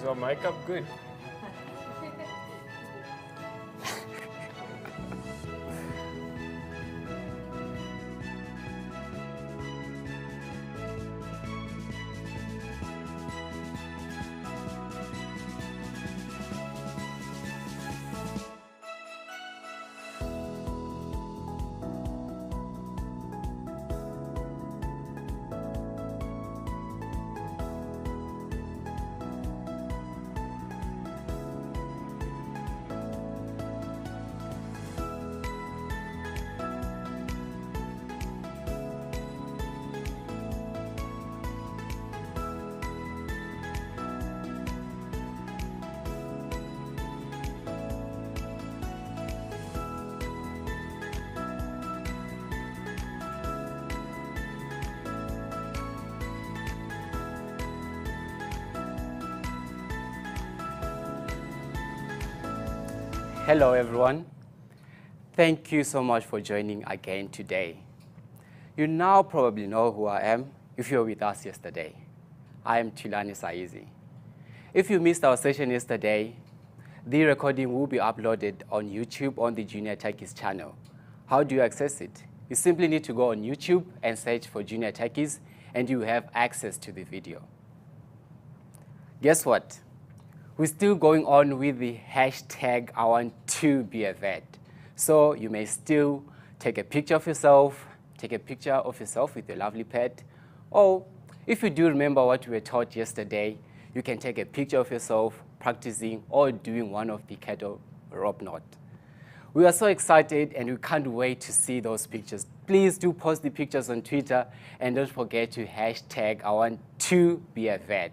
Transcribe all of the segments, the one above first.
Is our makeup good? Hello everyone. Thank you so much for joining again today. You now probably know who I am if you were with us yesterday. I am Tulani Saizi. If you missed our session yesterday, the recording will be uploaded on YouTube on the Junior Techies channel. How do you access it? You simply need to go on YouTube and search for Junior Techies and you have access to the video. Guess what? We're still going on with the hashtag I want to be a vet. So you may still take a picture of yourself, with your lovely pet, or if you do remember what we were taught yesterday, you can take a picture of yourself practicing or doing one of the cattle rope knot. We are so excited and we can't wait to see those pictures. Please do post the pictures on Twitter and don't forget to hashtag I want to be a vet.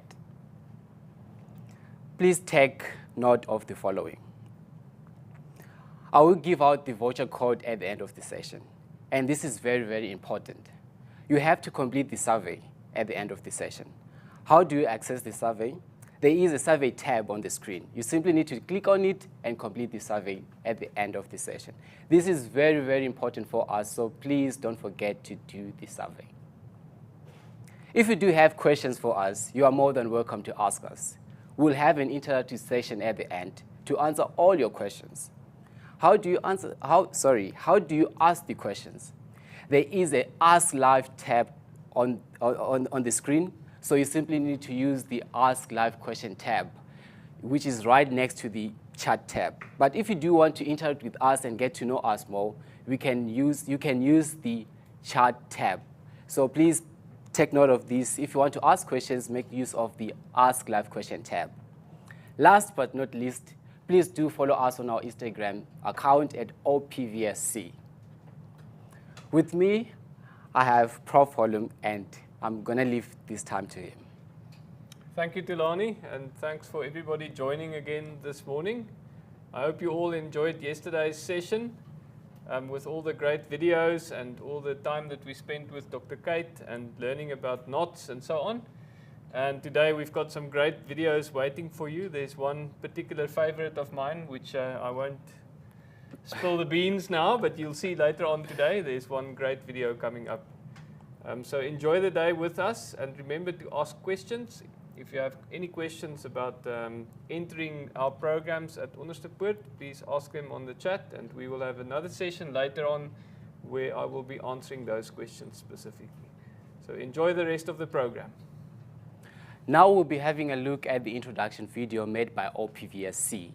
Please take note of the following. I will give out the voucher code at the end of the session. And this is very, very important. You have to complete the survey at the end of the session. How do you access the survey? There is a survey tab on the screen. You simply need to click on it and complete the survey at the end of the session. This is very, very important for us, so please don't forget to do the survey. If you do have questions for us, you are more than welcome to ask us. We'll have an interactive session at the end to answer all your questions. How do you ask the questions? There is a Ask Live tab on the screen, so you simply need to use the Ask Live question tab, which is right next to the chat tab. But if you do want to interact with us and get to know us more, you can use the chat tab. So please take note of this. If you want to ask questions, make use of the Ask Live question tab. Last but not least, please do follow us on our Instagram account at OPVSC. With me, I have Prof. Holm, and I'm going to leave this time to him. Thank you, Tulani, and thanks for everybody joining again this morning. I hope you all enjoyed yesterday's session. With all the great videos and all the time that we spent with Dr. Kate and learning about knots and so on. And today we've got some great videos waiting for you. There's one particular favorite of mine, which I won't spill the beans now, but you'll see later on today. There's one great video coming up. So enjoy the day with us and remember to ask questions. If you have any questions about entering our programs at Onderstepoort, please ask them on the chat, and we will have another session later on where I will be answering those questions specifically. So enjoy the rest of the program. Now we'll be having a look at the introduction video made by OPVSC.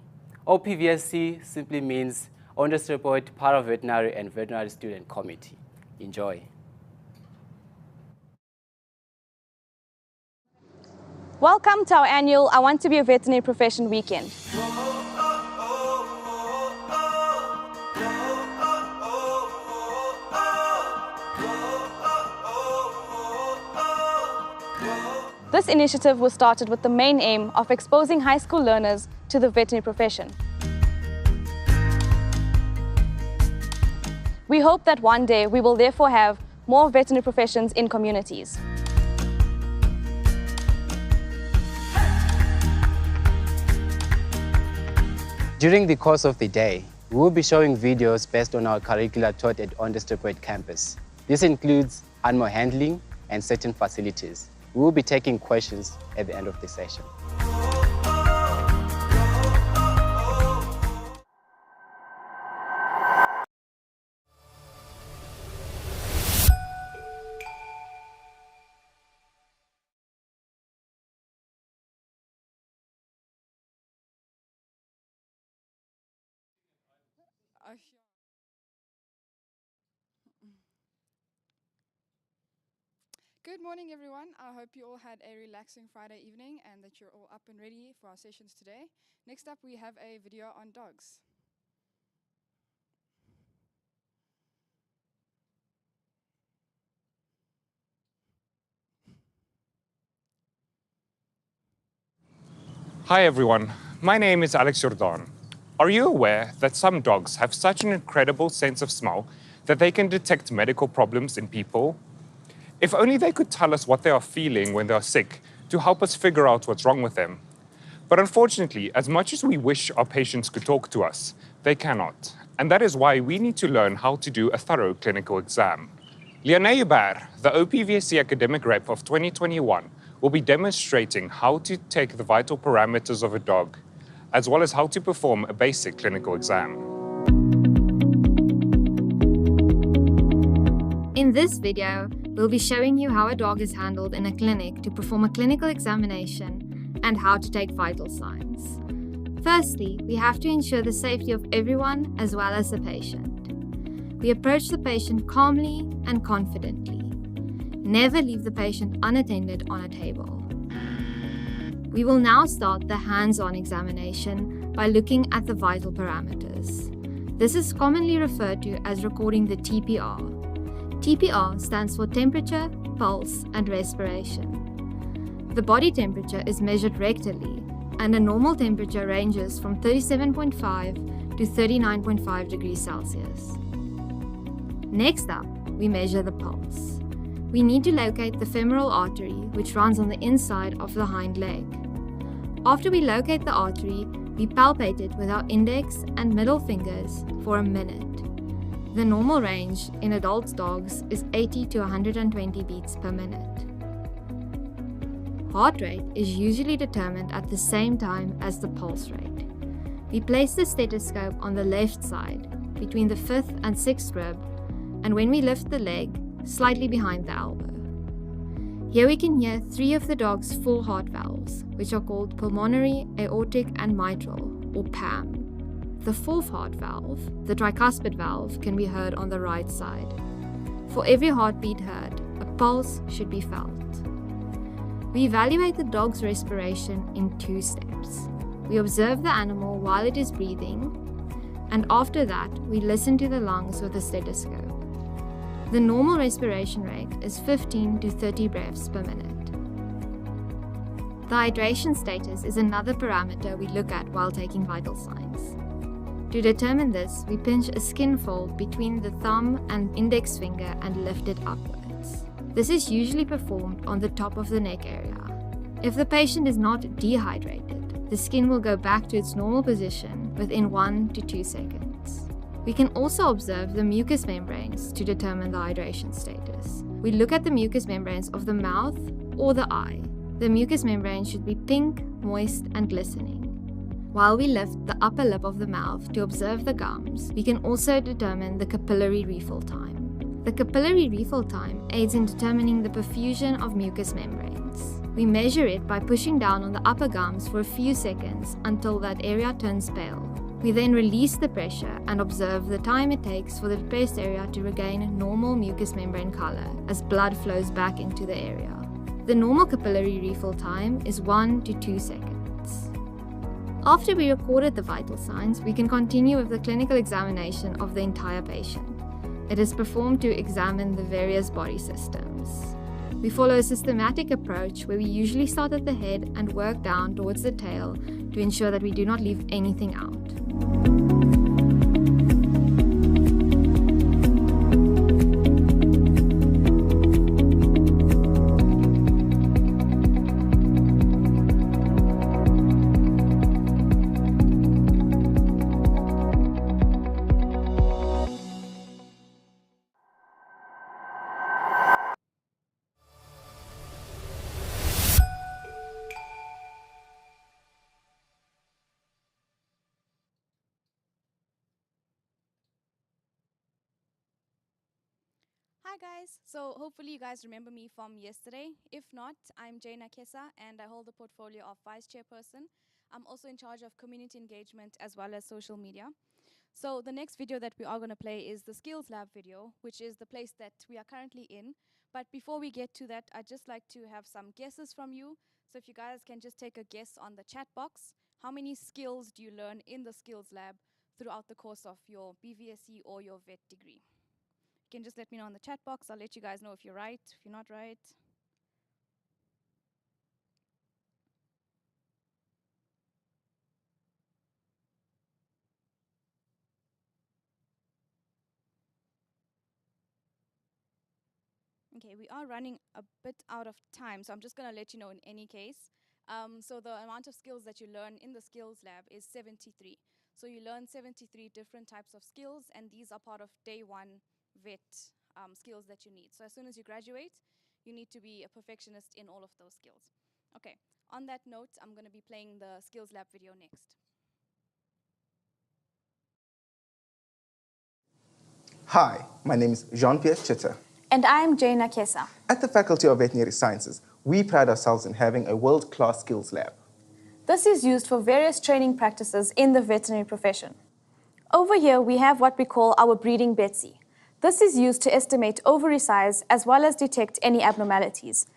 OPVSC simply means Onderstepoort Para-Veterinary and Veterinary Student Committee. Enjoy. Welcome to our annual I Want to Be a Veterinary Profession weekend. This initiative was started with the main aim of exposing high school learners to the veterinary profession. We hope that one day we will therefore have more veterinary professions in communities. During the course of the day, we will be showing videos based on our curricula taught at Onderstepoort campus. This includes animal handling and certain facilities. We will be taking questions at the end of the session. Good morning, everyone. I hope you all had a relaxing Friday evening and that you're all up and ready for our sessions today. Next up, we have a video on dogs. Hi everyone, my name is Alex Jordan. Are you aware that some dogs have such an incredible sense of smell that they can detect medical problems in people? If only they could tell us what they are feeling when they are sick to help us figure out what's wrong with them. But unfortunately, as much as we wish our patients could talk to us, they cannot. And that is why we need to learn how to do a thorough clinical exam. Liane Huber, the OPVSC academic rep of 2021, will be demonstrating how to take the vital parameters of a dog, as well as how to perform a basic clinical exam. In this video, we'll be showing you how a dog is handled in a clinic to perform a clinical examination and how to take vital signs. Firstly, we have to ensure the safety of everyone as well as the patient. We approach the patient calmly and confidently. Never leave the patient unattended on a table. We will now start the hands-on examination by looking at the vital parameters. This is commonly referred to as recording the TPR. TPR stands for temperature, pulse, and respiration. The body temperature is measured rectally, and a normal temperature ranges from 37.5 to 39.5 degrees Celsius. Next up, we measure the pulse. We need to locate the femoral artery, which runs on the inside of the hind leg. After we locate the artery, we palpate it with our index and middle fingers for a minute. The normal range in adult dogs is 80 to 120 beats per minute. Heart rate is usually determined at the same time as the pulse rate. We place the stethoscope on the left side, between the 5th and 6th rib, and when we lift the leg, slightly behind the elbow. Here we can hear 3 of the dog's full heart valves, which are called pulmonary, aortic, and mitral, or PAM. The 4th heart valve, the tricuspid valve, can be heard on the right side. For every heartbeat heard, a pulse should be felt. We evaluate the dog's respiration in 2 steps. We observe the animal while it is breathing, and after that, we listen to the lungs with a stethoscope. The normal respiration rate is 15 to 30 breaths per minute. The hydration status is another parameter we look at while taking vital signs. To determine this, we pinch a skin fold between the thumb and index finger and lift it upwards. This is usually performed on the top of the neck area. If the patient is not dehydrated, the skin will go back to its normal position within 1 to 2 seconds. We can also observe the mucous membranes to determine the hydration status. We look at the mucous membranes of the mouth or the eye. The mucous membrane should be pink, moist, and glistening. While we lift the upper lip of the mouth to observe the gums, we can also determine the capillary refill time. The capillary refill time aids in determining the perfusion of mucous membranes. We measure it by pushing down on the upper gums for a few seconds until that area turns pale. We then release the pressure and observe the time it takes for the depressed area to regain normal mucous membrane color as blood flows back into the area. The normal capillary refill time is 1 to 2 seconds. After we recorded the vital signs, we can continue with the clinical examination of the entire patient. It is performed to examine the various body systems. We follow a systematic approach where we usually start at the head and work down towards the tail to ensure that we do not leave anything out. Hi guys, so hopefully you guys remember me from yesterday. If not, I'm Jana Kesa and I hold the portfolio of Vice Chairperson. I'm also in charge of community engagement as well as social media. So the next video that we are going to play is the Skills Lab video, which is the place that we are currently in. But before we get to that, I'd just like to have some guesses from you. So if you guys can just take a guess on the chat box, how many skills do you learn in the Skills Lab throughout the course of your BVSC or your vet degree? You can just let me know in the chat box. I'll let you guys know if you're right, if you're not right. Okay, we are running a bit out of time, so I'm just going to let you know in any case. So the amount of skills that you learn in the Skills Lab is 73. So you learn 73 different types of skills, and these are part of day one vet skills that you need. So as soon as you graduate, you need to be a perfectionist in all of those skills. Okay, on that note, I'm going to be playing the Skills Lab video next. Hi, my name is Jean-Pierre Chitter. And I'm Jaina Kesa. At the Faculty of Veterinary Sciences, we pride ourselves in having a world-class skills lab. This is used for various training practices in the veterinary profession. Over here, we have what we call our breeding Betsy. This is used to estimate ovary size as well as detect any abnormalities.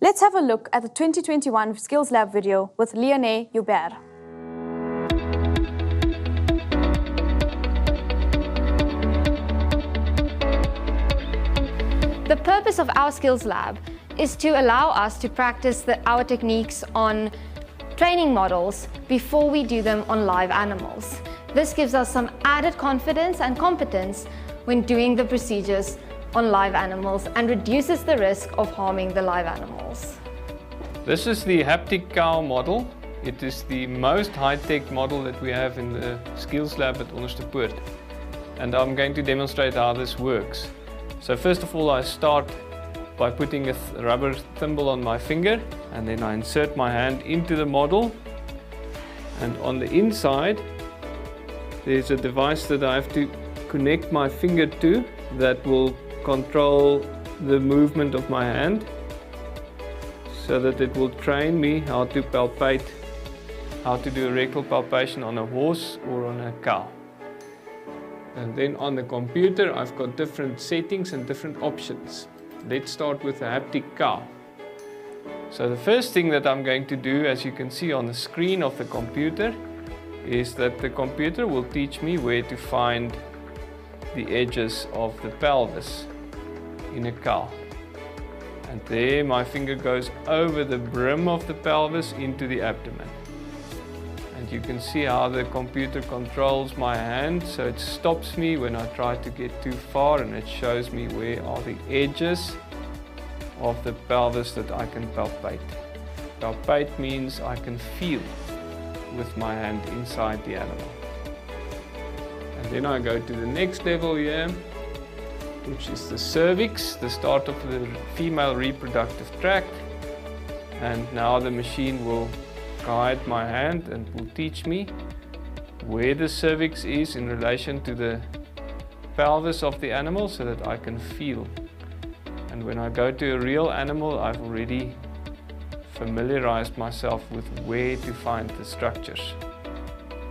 Let's have a look at the 2021 Skills Lab video with Leonie Hubert. The purpose of our Skills Lab is to allow us to practice our techniques on training models before we do them on live animals. This gives us some added confidence and competence when doing the procedures on live animals and reduces the risk of harming the live animals. This is the haptic cow model. It is the most high-tech model that we have in the Skills Lab at Onderstepoort. And I'm going to demonstrate how this works. So first of all, I start by putting a rubber thimble on my finger, and then I insert my hand into the model. And on the inside, there's a device that I have to connect my finger to that will control the movement of my hand so that it will train me how to palpate, how to do a rectal palpation on a horse or on a cow. And then on the computer, I've got different settings and different options. Let's start with the haptic cow. So the first thing that I'm going to do, as you can see on the screen of the computer, is that the computer will teach me where to find the edges of the pelvis in a cow. And there my finger goes over the brim of the pelvis into the abdomen. And you can see how the computer controls my hand, so it stops me when I try to get too far, and it shows me where are the edges of the pelvis that I can palpate. Palpate means I can feel with my hand inside the animal. And then I go to the next level here, which is the cervix, the start of the female reproductive tract. And now the machine will guide my hand and will teach me where the cervix is in relation to the pelvis of the animal so that I can feel. And when I go to a real animal, I've already familiarized myself with where to find the structures.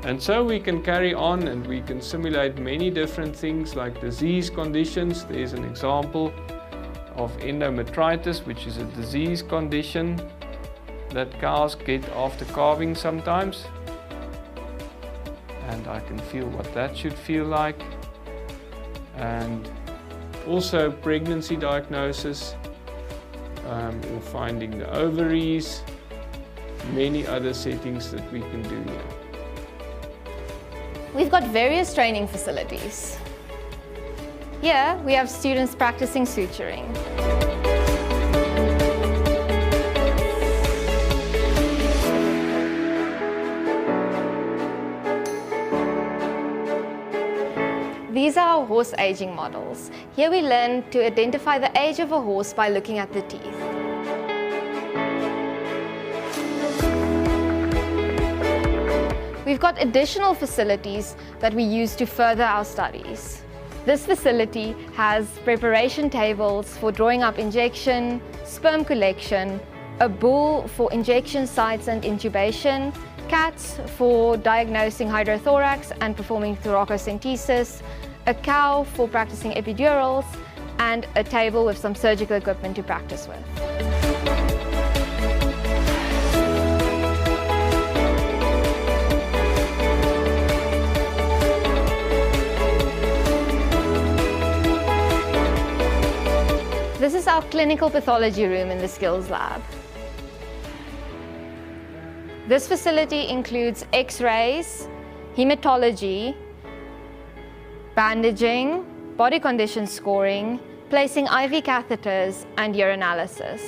And so we can carry on and we can simulate many different things like disease conditions. There's an example of endometritis, which is a disease condition that cows get after calving sometimes. And I can feel what that should feel like. And also pregnancy diagnosis, or finding the ovaries, many other settings that we can do here. We've got various training facilities. Here we have students practicing suturing. These are our horse aging models. Here we learn to identify the age of a horse by looking at the teeth. We've got additional facilities that we use to further our studies. This facility has preparation tables for drawing up injection, sperm collection, a bull for injection sites and intubation, cat for diagnosing hydrothorax and performing thoracocentesis, a cow for practicing epidurals, and a table with some surgical equipment to practice with. This is our clinical pathology room in the skills lab. This facility includes x-rays, hematology, bandaging, body condition scoring, placing IV catheters, and urinalysis.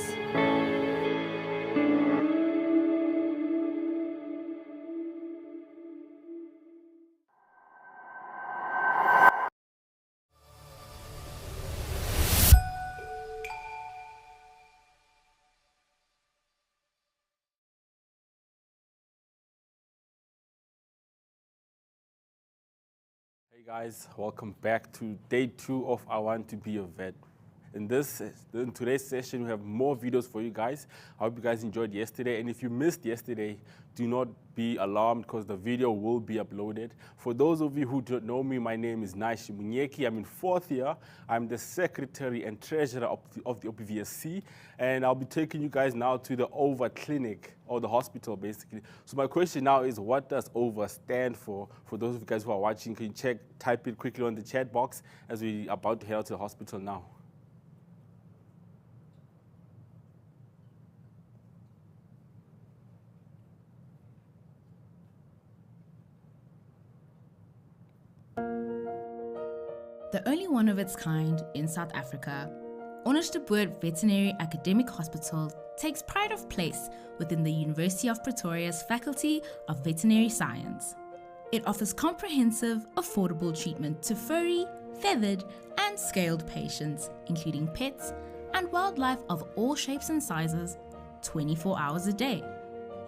Hey guys, welcome back to day 2 of I Want to Be a Vet. In today's session, we have more videos for you guys. I hope you guys enjoyed yesterday. And if you missed yesterday, do not be alarmed because the video will be uploaded. For those of you who don't know me, my name is Naishi Munyeki. I'm in 4th year. I'm the secretary and treasurer of the OPVSC. And I'll be taking you guys now to the OVA clinic, or the hospital basically. So my question now is, what does OVA stand for? For those of you guys who are watching, can you type it quickly on the chat box as we're about to head out to the hospital now. The only one of its kind in South Africa, Onderstepoort Veterinary Academic Hospital takes pride of place within the University of Pretoria's Faculty of Veterinary Science. It offers comprehensive, affordable treatment to furry, feathered, and scaled patients, including pets and wildlife of all shapes and sizes, 24 hours a day.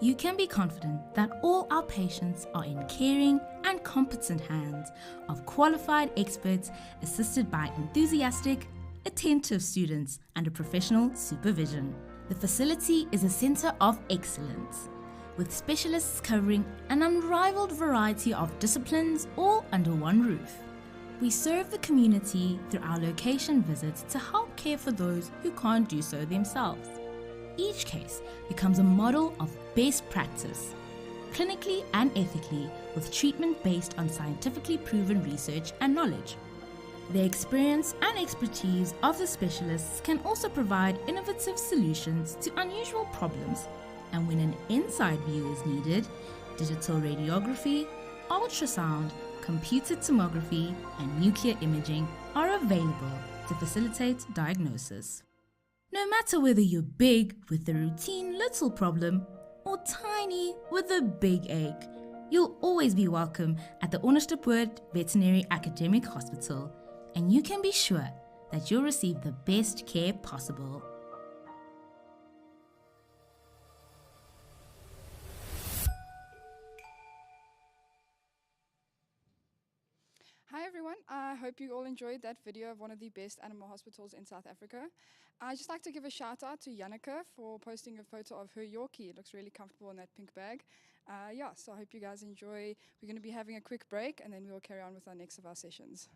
You can be confident that all our patients are in caring and competent hands of qualified experts assisted by enthusiastic, attentive students under professional supervision. The facility is a center of excellence, with specialists covering an unrivaled variety of disciplines all under one roof. We serve the community through our location visits to help care for those who can't do so themselves. Each case becomes a model of best practice, clinically and ethically, with treatment based on scientifically proven research and knowledge. The experience and expertise of the specialists can also provide innovative solutions to unusual problems, and when an inside view is needed, digital radiography, ultrasound, computed tomography, and nuclear imaging are available to facilitate diagnosis. No matter whether you're big with a routine little problem or tiny with a big ache, you'll always be welcome at the Onderstepoort Veterinary Academic Hospital, and you can be sure that you'll receive the best care possible. Hi everyone, I hope you all enjoyed that video of one of the best animal hospitals in South Africa. I'd just like to give a shout out to Janneke for posting a photo of her Yorkie. It looks really comfortable in that pink bag. So I hope you guys enjoy. We're going to be having a quick break and then we'll carry on with our next of our sessions.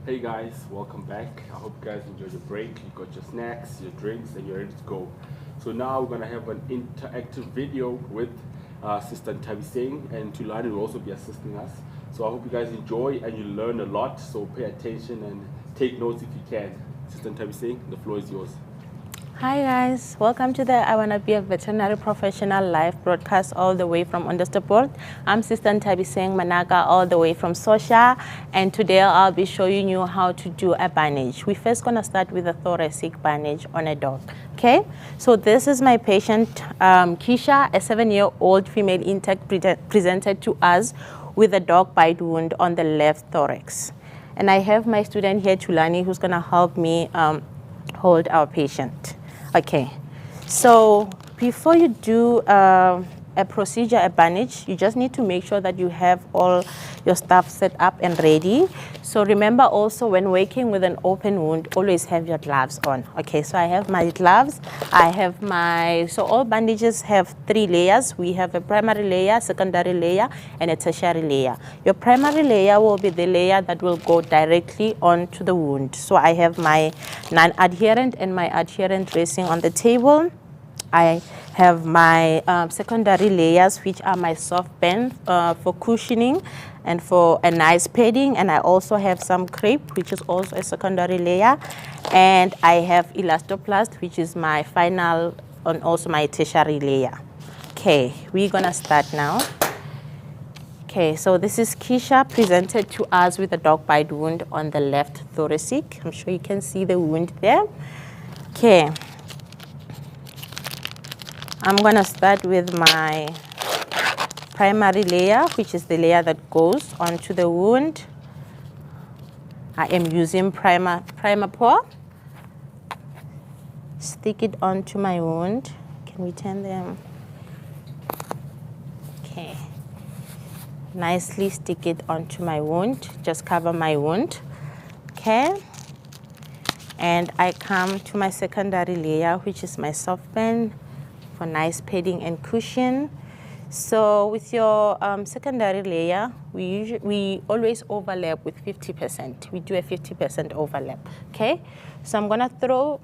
Hey guys, welcome back. I hope you guys enjoyed your break. You got your snacks, your drinks, and you're ready to go. So now we're gonna have an interactive video with Sister Tabi Singh, and Tulani will also be assisting us. So I hope you guys enjoy and you learn a lot. So pay attention and take notes if you can. Sister Tabi Singh, the floor is yours. Hi guys, welcome to the I Wanna Be a Veterinary Professional live broadcast all the way from Onderstepoort. I'm Sister Tabi Singh Manaka all the way from Sosha, and today I'll be showing you how to do a bandage. We're first gonna start with a thoracic bandage on a dog, okay? So this is my patient, Keisha, a 7-year-old female intake presented to us with a dog bite wound on the left thorax. And I have my student here, Tulani, who's gonna help me hold our patient. Okay, so before you do a procedure, a bandage, you just need to make sure that you have all your stuff set up and ready. So remember also when working with an open wound, always have your gloves on. Okay, so I have my gloves, so all bandages have 3 layers. We have a primary layer, secondary layer, and a tertiary layer. Your primary layer will be the layer that will go directly onto the wound. So I have my non-adherent and my adherent dressing on the table. I have my secondary layers, which are my soft band for cushioning and for a nice padding. And I also have some crepe, which is also a secondary layer. And I have elastoplast, which is my final and also my tertiary layer. Okay, we're gonna start now. Okay, so this is Keisha presented to us with a dog bite wound on the left thoracic. I'm sure you can see the wound there. Okay. I'm going to start with my primary layer, which is the layer that goes onto the wound. I am using primer pour. Stick it onto my wound. Can we turn them? Okay. Nicely stick it onto my wound. Just cover my wound. Okay. And I come to my secondary layer, which is my soft band, for nice padding and cushion. So with your secondary layer, we always overlap with 50%. We do a 50% overlap, okay? So I'm gonna throw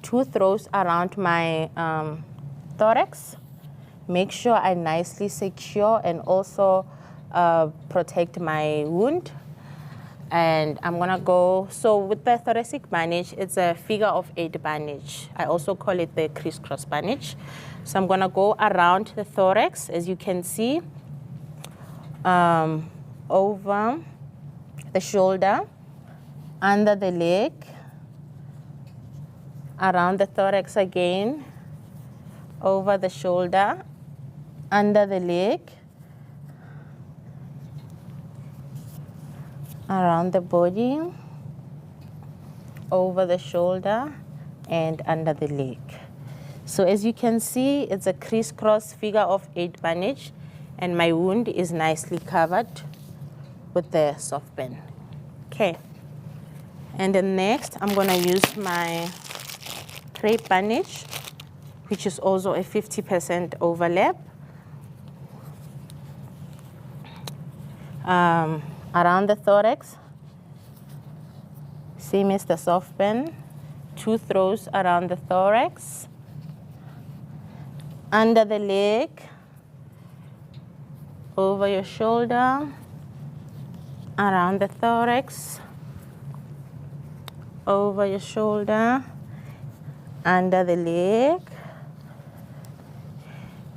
2 throws around my thorax. Make sure I nicely secure and also protect my wound. And I'm gonna go, so with the thoracic bandage, it's a figure of 8 bandage. I also call it the crisscross bandage. So I'm gonna go around the thorax, as you can see, over the shoulder, under the leg, around the thorax again, over the shoulder, under the leg, around the body, over the shoulder, and under the leg. So as you can see, it's a crisscross figure of 8 bandage, and my wound is nicely covered with the soft band. Okay. And then next, I'm gonna use my crepe bandage, which is also a 50% overlap. Around the thorax, same as the soft band, 2 throws around the thorax, under the leg, over your shoulder, around the thorax, over your shoulder, under the leg.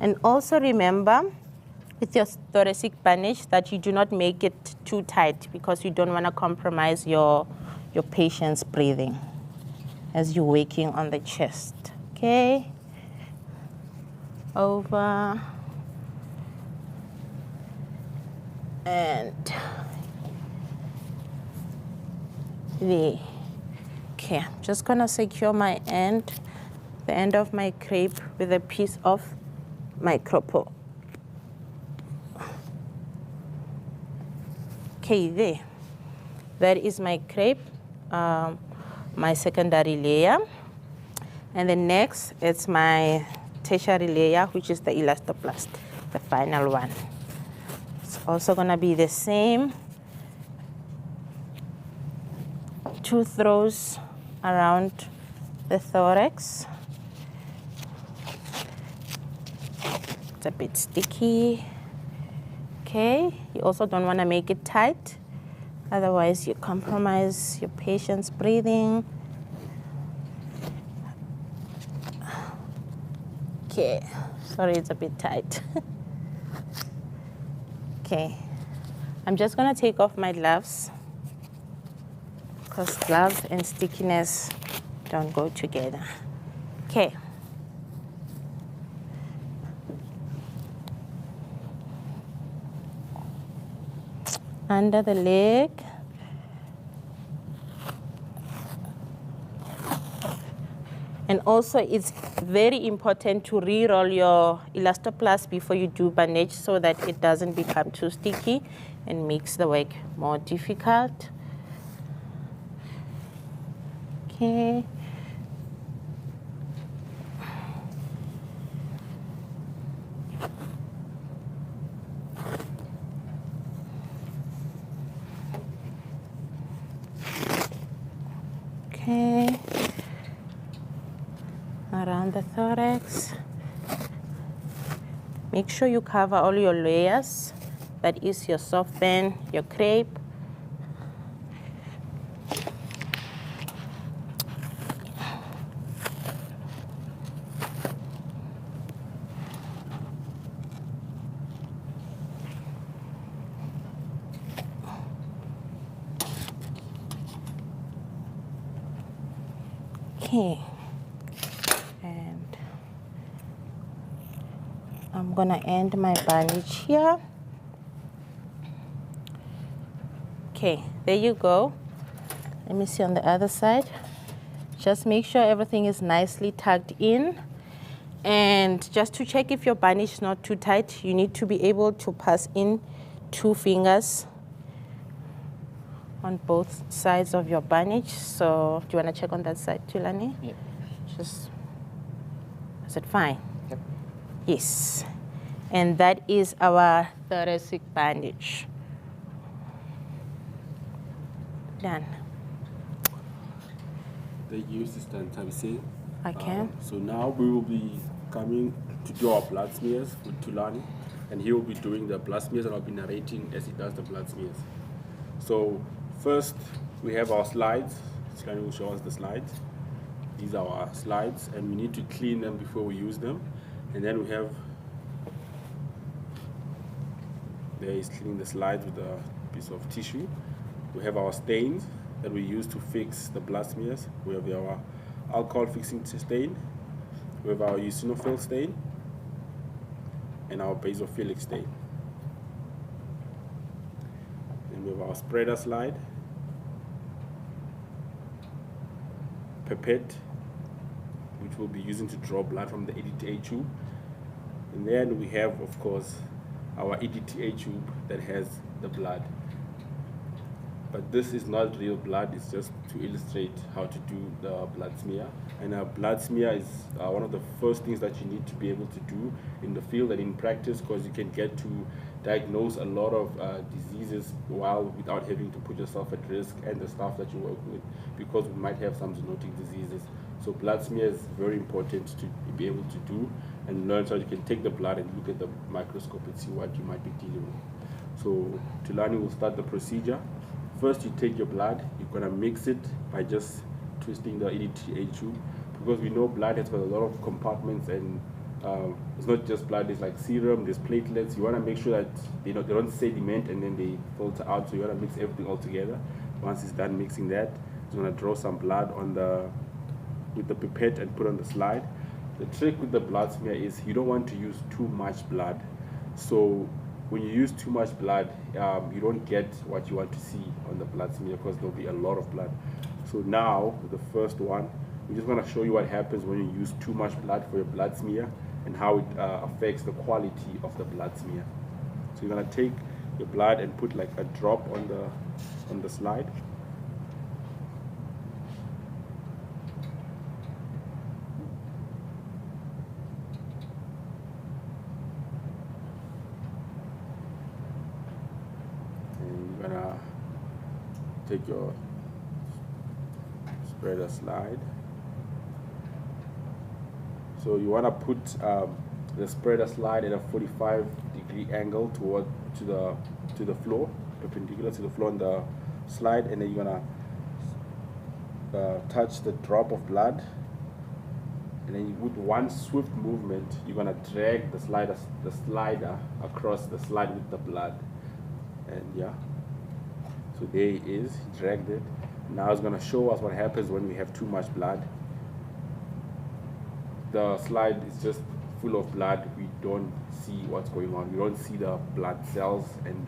And also remember, with your thoracic bandage, that you do not make it too tight because you don't want to compromise your patient's breathing as you're working on the chest. Okay? Over. And there. Okay, I'm just gonna secure my end, the end of my crepe with a piece of micropore. Okay, there. That is my crepe, my secondary layer. And then next, it's my tertiary layer, which is the elastoplast, the final one. It's also gonna be the same. 2 throws around the thorax. It's a bit sticky. Okay, you also don't want to make it tight, otherwise you compromise your patient's breathing. Okay, sorry, it's a bit tight. Okay, I'm just gonna take off my gloves because gloves and stickiness don't go together. Okay. Under the leg. And also it's very important to re-roll your elastoplast before you do bandage so that it doesn't become too sticky and makes the work more difficult. Okay. Okay, around the thorax. Make sure you cover all your layers. That is your soft band, your crepe. Okay, and I'm gonna end my bandage here. Okay, there you go. Let me see on the other side. Just make sure everything is nicely tucked in. And just to check if your bandage is not too tight, you need to be able to pass in 2 fingers on both sides of your bandage. So do you want to check on that side too, Lani? Yeah. Just, is it fine? Yep. Yes. And that is our thoracic bandage. Done. Thank you, Sister Ntabise. Okay. So now we will be coming to do our blood smears with Tulani, and he will be doing the blood smears and I'll be narrating as he does the blood smears. So first we have our slides. Tulani will show us the slides. These are our slides and we need to clean them before we use them. And then we have, there he's cleaning the slides with a piece of tissue. We have our stains that we use to fix the blood smears. We have our alcohol fixing stain. We have our eosinophil stain and our basophilic stain. And we have our spreader slide, pipette, which we'll be using to draw blood from the EDTA tube. And then we have, of course, our EDTA tube that has the blood. But this is not real blood, it's just to illustrate how to do the blood smear. And a blood smear is one of the first things that you need to be able to do in the field and in practice, because you can get to diagnose a lot of diseases without having to put yourself at risk and the staff that you work with, because we might have some zoonotic diseases. So blood smear is very important to be able to do and learn, so you can take the blood and look at the microscope and see what you might be dealing with. So Tulani will start the procedure. First, you take your blood, you're going to mix it by just twisting the EDTA tube, because we know blood has got a lot of compartments, and it's not just blood, there's like serum, there's platelets. You want to make sure that they don't sediment and then they filter out, so you want to mix everything all together. Once it's done mixing that, you're going to draw some blood on with the pipette and put on the slide. The trick with the blood smear is you don't want to use too much blood. So when you use too much blood, you don't get what you want to see on the blood smear, because there'll be a lot of blood. So now, the first one, we're just going to show you what happens when you use too much blood for your blood smear and how it affects the quality of the blood smear. So you're going to take your blood and put like a drop on the slide. Take your spreader slide. So you want to put the spreader slide at a 45-degree angle to the floor, perpendicular to the floor on the slide, and then you're gonna touch the drop of blood, and then with one swift movement you're gonna drag the slider across the slide with the blood. And yeah, so there it is, he dragged it. Now it's gonna show us what happens when we have too much blood. The slide is just full of blood. We don't see what's going on. We don't see the blood cells and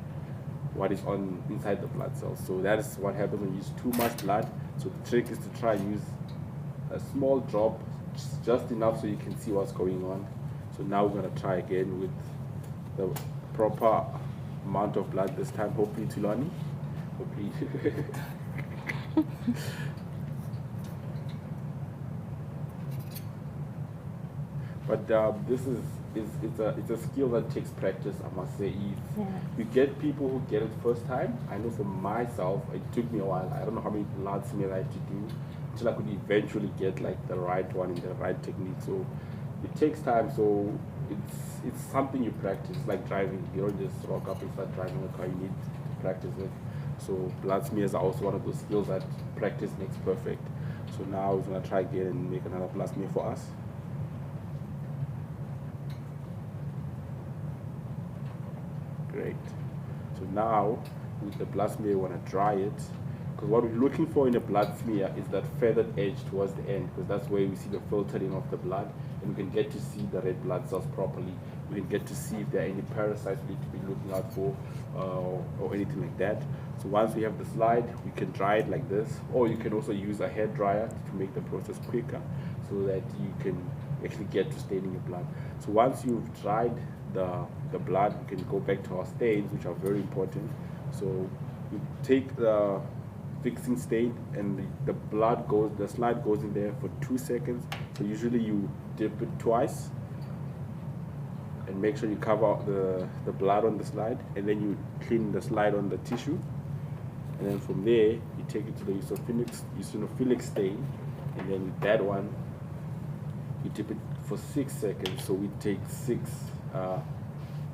what is on inside the blood cells. So that is what happens when you use too much blood. So the trick is to try and use a small drop, just enough so you can see what's going on. So now we're gonna try again with the proper amount of blood this time. Hopefully, Tulani. Hopefully. But this is it's a skill that takes practice, I must say. If you get people who get it first time, I know for myself, it took me a while. I don't know how many blood smears I had to do until I could eventually get like the right one and the right technique. So it takes time. So it's something you practice, like driving. You don't just rock up and start driving a car. You need to practice it. So blood smears are also one of those skills that practice makes perfect. So now we're gonna try again and make another blood smear for us. Great. So now with the blood smear, we want to dry it, because what we're looking for in a blood smear is that feathered edge towards the end, because that's where we see the filtering of the blood, and we can get to see the red blood cells properly. We can get to see if there are any parasites we need to be looking out for or anything like that. So once we have the slide, we can dry it like this, or you can also use a hair dryer to make the process quicker so that you can actually get to staining your blood. So once you've dried the blood, we can go back to our stains, which are very important. So you take the fixing stain and the slide goes in there for 2 seconds. So usually you dip it twice and make sure you cover the blood on the slide, and then you clean the slide on the tissue. And then from there, you take it to the eosinophilic stain, and then with that one, you dip it for 6 seconds. So we take 6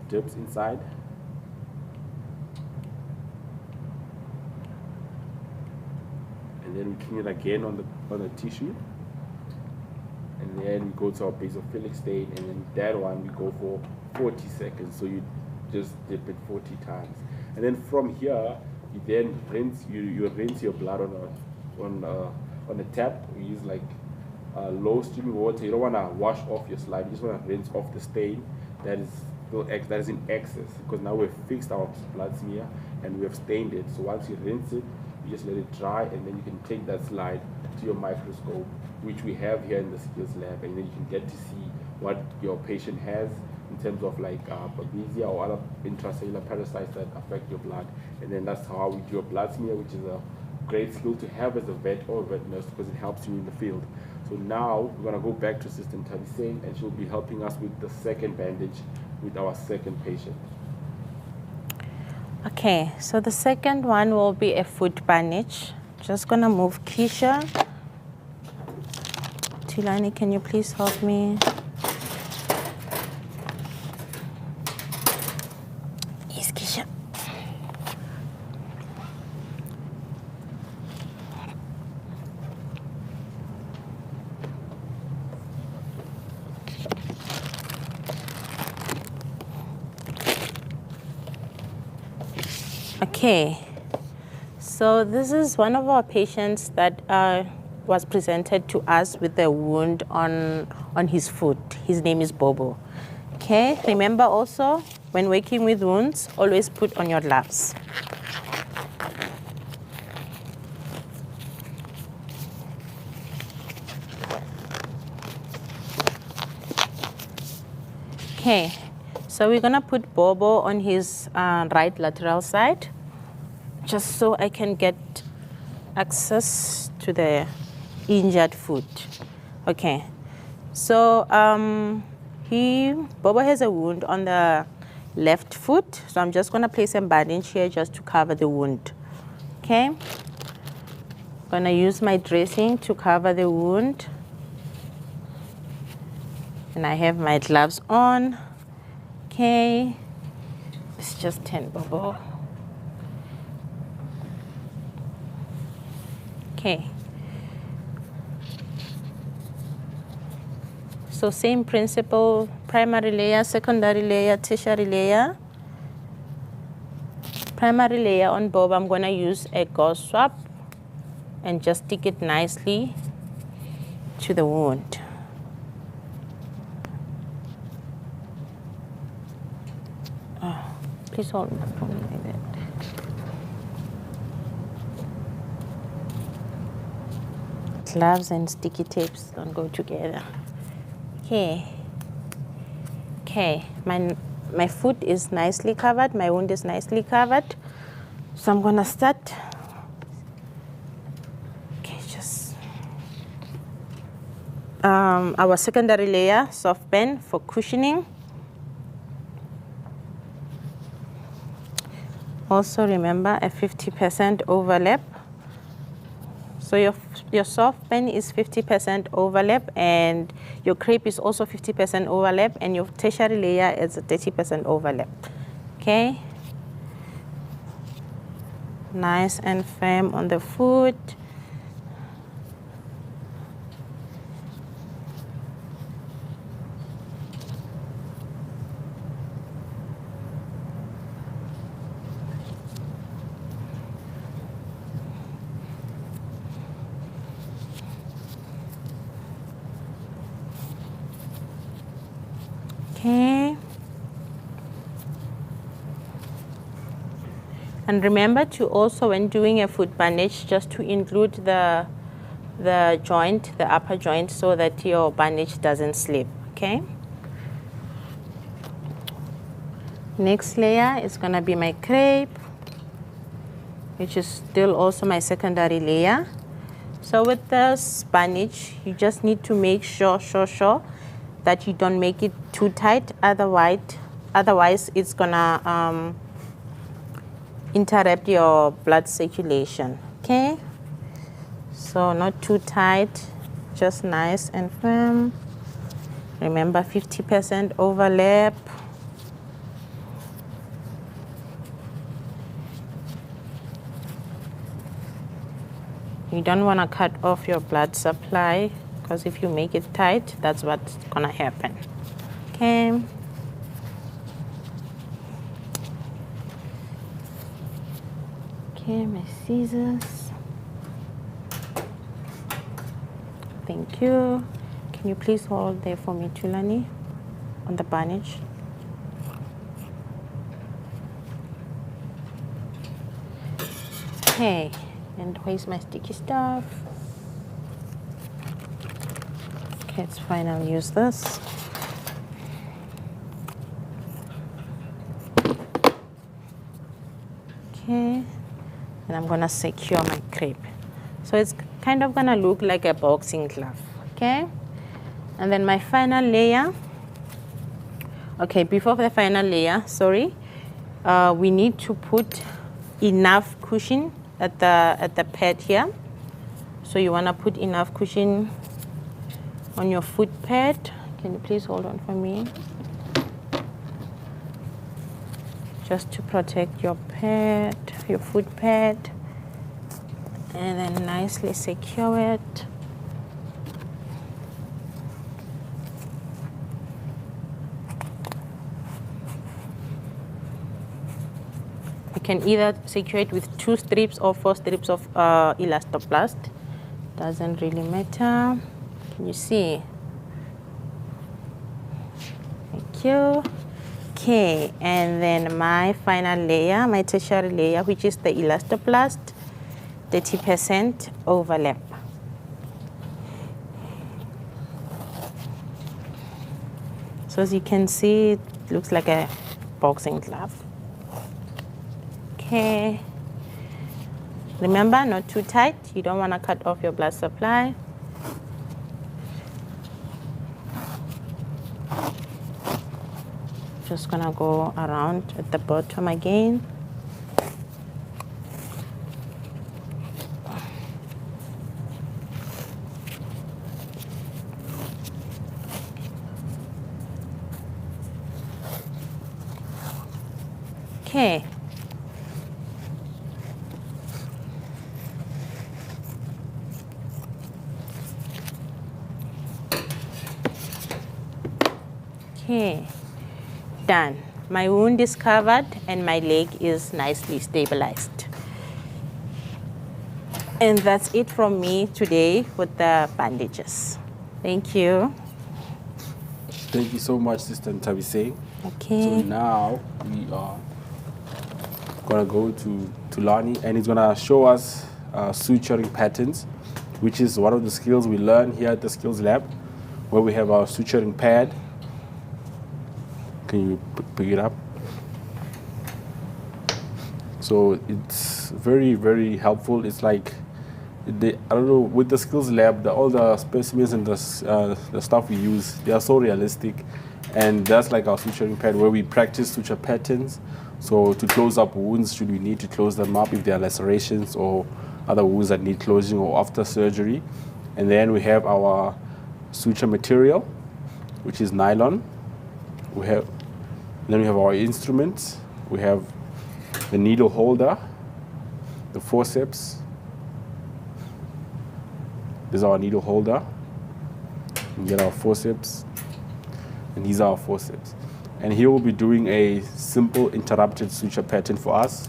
dips inside. And then we clean it again on the tissue. And then we go to our basophilic stain, and then that one we go for 40 seconds. So you just dip it 40 times. And then from here, you then rinse your blood on a tap. We use like low steaming water. You don't want to wash off your slide. You just want to rinse off the stain that is in excess, because now we've fixed our blood smear and we have stained it. So once you rinse it, you just let it dry, and then you can take that slide to your microscope, which we have here in the skills lab, and then you can get to see what your patient has in terms of like babesia or other intracellular parasites that affect your blood. And then that's how we do a blood smear, which is a great skill to have as a vet or a vet nurse, because it helps you in the field. So now we're going to go back to Assistant Tabi Singh, and she'll be helping us with the second bandage with our second patient. Okay, so the second one will be a foot bandage. Just going to move Keisha. Tilani, can you please help me? Yes, Keisha. Okay, so this is one of our patients that was presented to us with a wound on his foot. His name is Bobo. Okay, remember also, when working with wounds, always put on your gloves. Okay, so we're gonna put Bobo on his right lateral side, just so I can get access to the injured foot. Okay, so Bobo has a wound on the left foot, so I'm just gonna place a bandage here just to cover the wound. Okay, Gonna use my dressing to cover the wound. And I have my gloves on. Okay. Let's just turn bubble. Okay. So same principle, primary layer, secondary layer, tertiary layer. Primary layer on bob, I'm gonna use a gauze swab and just stick it nicely to the wound. Oh, please hold my phone like that. Gloves and sticky tapes don't go together. Okay. Okay, my foot is nicely covered, my wound is nicely covered. So I'm gonna start. Okay, just our secondary layer, soft band for cushioning. Also remember a 50% overlap. So your soft band is 50% overlap, and your crepe is also 50% overlap, and your tertiary layer is a 30% overlap. Okay. Nice and firm on the foot. Okay. And remember to also, when doing a foot bandage, just to include the joint, the upper joint, so that your bandage doesn't slip, okay? Next layer is gonna be my crepe, which is still also my secondary layer. So with this bandage, you just need to make sure that you don't make it too tight, otherwise it's gonna interrupt your blood circulation, okay? So not too tight, just nice and firm. Remember 50% overlap. You don't want to cut off your blood supply, because if you make it tight, that's what's gonna happen. Okay. Okay, my scissors. Thank you. Can you please hold there for me, Tulani, on the bandage? Okay, and where's my sticky stuff? Okay, it's fine, I'll use this. Okay, and I'm gonna secure my crepe. So it's kind of gonna look like a boxing glove, okay? And then my final layer. Okay, before the final layer, sorry, we need to put enough cushion at the pad here. So you wanna put enough cushion on your foot pad. Can you please hold on for me? Just to protect your pad, your foot pad. And then nicely secure it. You can either secure it with 2 strips or 4 strips of elastoplast. Doesn't really matter. Can you see? Thank you. Okay, and then my final layer, my tertiary layer, which is the elastoplast, 30% overlap. So as you can see, it looks like a boxing glove. Okay. Remember, not too tight. You don't want to cut off your blood supply. Just gonna go around at the bottom again. Okay. Okay, done. My wound is covered and my leg is nicely stabilized. And that's it from me today with the bandages. Thank you. Thank you so much, Sister Ntabiseng. Okay. So now we are gonna go to Tulani, and he's gonna show us suturing patterns, which is one of the skills we learn here at the Skills Lab, where we have our suturing pad. Can you pick it up? So it's very, very helpful. It's like, I don't know, with the Skills Lab, all the specimens and the stuff we use, they are so realistic. And that's like our suturing pad, where we practice suture patterns. So to close up wounds, should we need to close them up if there are lacerations or other wounds that need closing or after surgery. And then we have our suture material, which is nylon. Then we have our instruments. We have the needle holder, the forceps. This is our needle holder. We get our forceps, and these are our forceps. And here we'll be doing a simple interrupted suture pattern for us.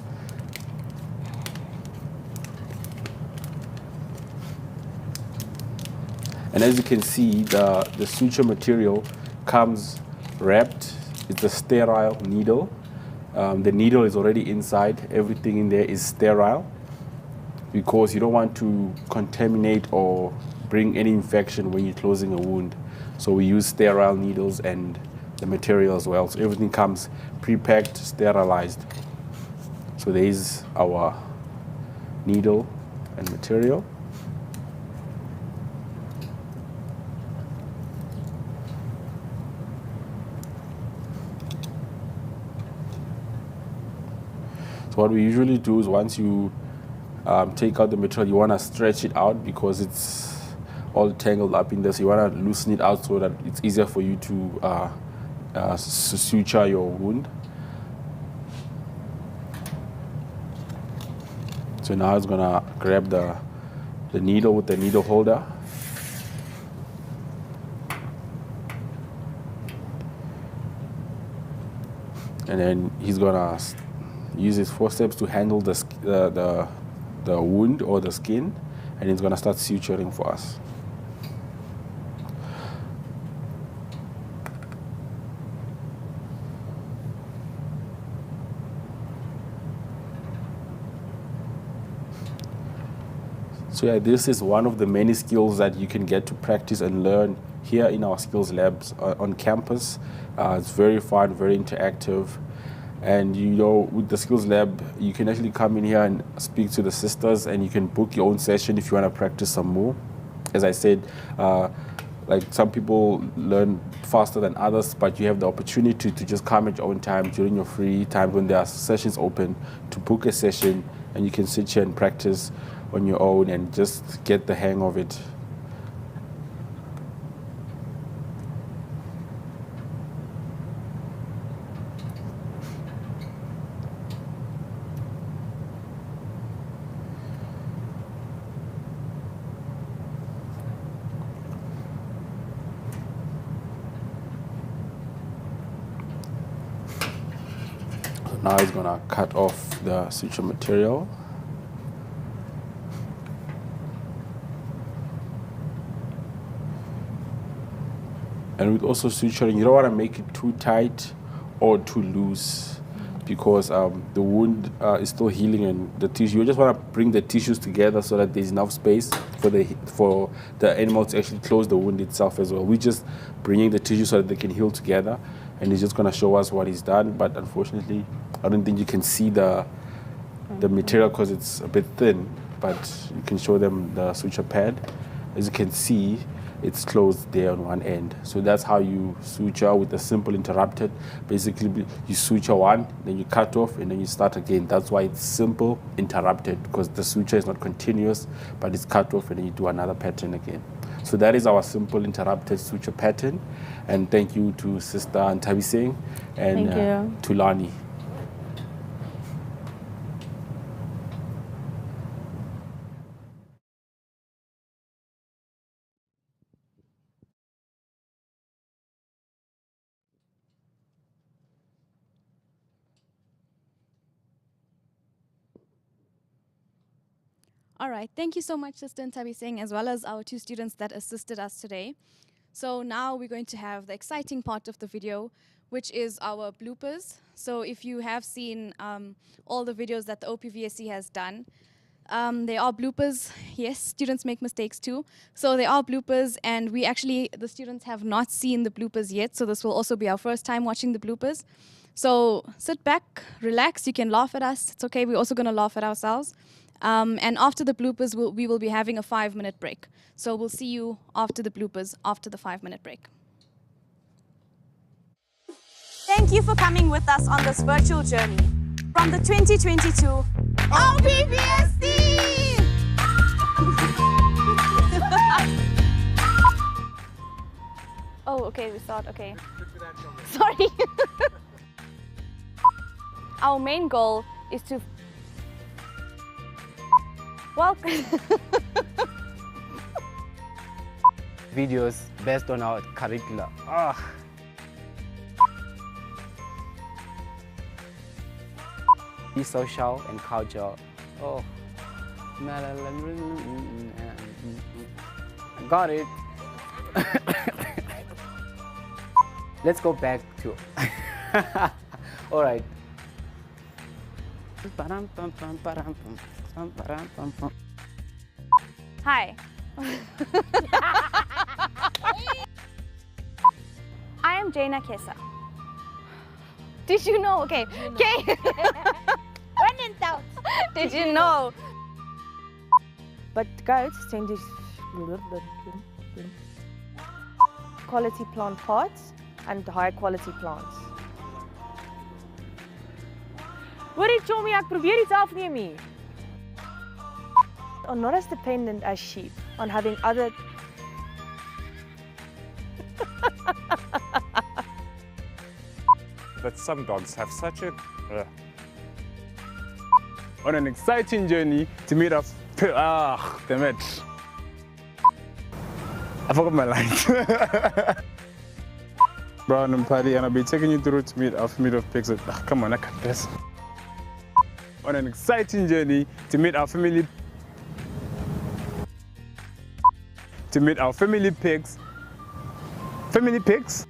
And as you can see, the suture material comes wrapped. It's a sterile needle. The needle is already inside. Everything in there is sterile because you don't want to contaminate or bring any infection when you're closing a wound. So we use sterile needles and the material as well. So everything comes pre-packed, sterilized. So there is our needle and material. So what we usually do is once you take out the material, you want to stretch it out because it's all tangled up in there. So you want to loosen it out so that it's easier for you to suture your wound. So now it's going to grab the needle with the needle holder. And then he's going to use his forceps to handle the wound or the skin, and he's going to start suturing for us. So yeah, this is one of the many skills that you can get to practice and learn here in our skills labs on campus. It's very fun, very interactive. And you know, with the skills lab, you can actually come in here and speak to the sisters, and you can book your own session if you want to practice some more. As I said, like some people learn faster than others, but you have the opportunity to just come at your own time during your free time when there are sessions open to book a session, and you can sit here and practice on your own and just get the hang of it. Now he's going to cut off the suture material. And with also suturing, you don't want to make it too tight or too loose because the wound is still healing and the tissue. You just want to bring the tissues together so that there's enough space for the animal to actually close the wound itself as well. We're just bringing the tissue so that they can heal together, and he's just going to show us what he's done. But unfortunately, I don't think you can see the material because it's a bit thin, but you can show them the suture pad. As you can see, it's closed there on one end. So that's how you suture with a simple interrupted. Basically, you suture one, then you cut off, and then you start again. That's why it's simple interrupted, because the suture is not continuous, but it's cut off, and then you do another pattern again. So that is our simple interrupted suture pattern. And thank you to Sister Ntabiseng and Tulani. All right, thank you so much, Sister Tabi Singh, as well as our 2 students that assisted us today. So now we're going to have the exciting part of the video, which is our bloopers. So if you have seen all the videos that the OPVSC has done, they are bloopers. Yes, students make mistakes too. So they are bloopers, and the students have not seen the bloopers yet, so this will also be our first time watching the bloopers. So sit back, relax, you can laugh at us, it's okay, we're also gonna laugh at ourselves. And after the bloopers, we will be having a 5-minute break. So we'll see you after the bloopers, after the 5-minute break. Thank you for coming with us on this virtual journey from the 2022 OPVSC! Oh, okay, we start, okay. Sorry. Our main goal is to welcome Videos based on our curricula. Be social and cultural. Oh. Got it. Let's go back to. All right. Hi. I am Jaina Kesa. Did you know? Okay. Okay. When in doubt. Did you know? But goats tend to quality plant parts and high quality plants. What did show me? I probeer iets afneem hier. Are not as dependent as sheep on having other. That some dogs have such a... On an exciting journey to meet up. Damn it. I forgot my lines. Brown and Paddy, and I'll be taking you through to meet our family of pigs. Come on, I can't guess. On an exciting journey to meet our family. To meet our family pigs. Family pigs?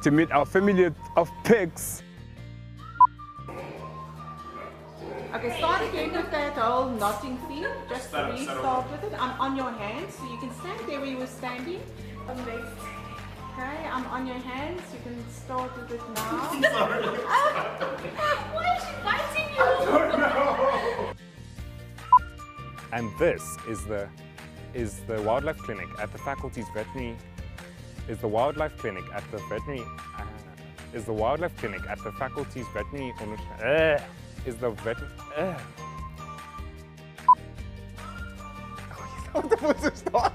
To meet our family of pigs. Okay, start again with that whole knotting thing. Just restart with it. I'm on your hands, so you can stand there where you were standing. Okay, I'm on your hands. You can start with it now. Sorry. Why is she biting you? I don't know. And this is the wildlife clinic at the faculty's veterinary. Is the wildlife clinic at the veterinary. Is the wildlife clinic at the faculty's veterinary. Is the veterinary. I'm supposed to start.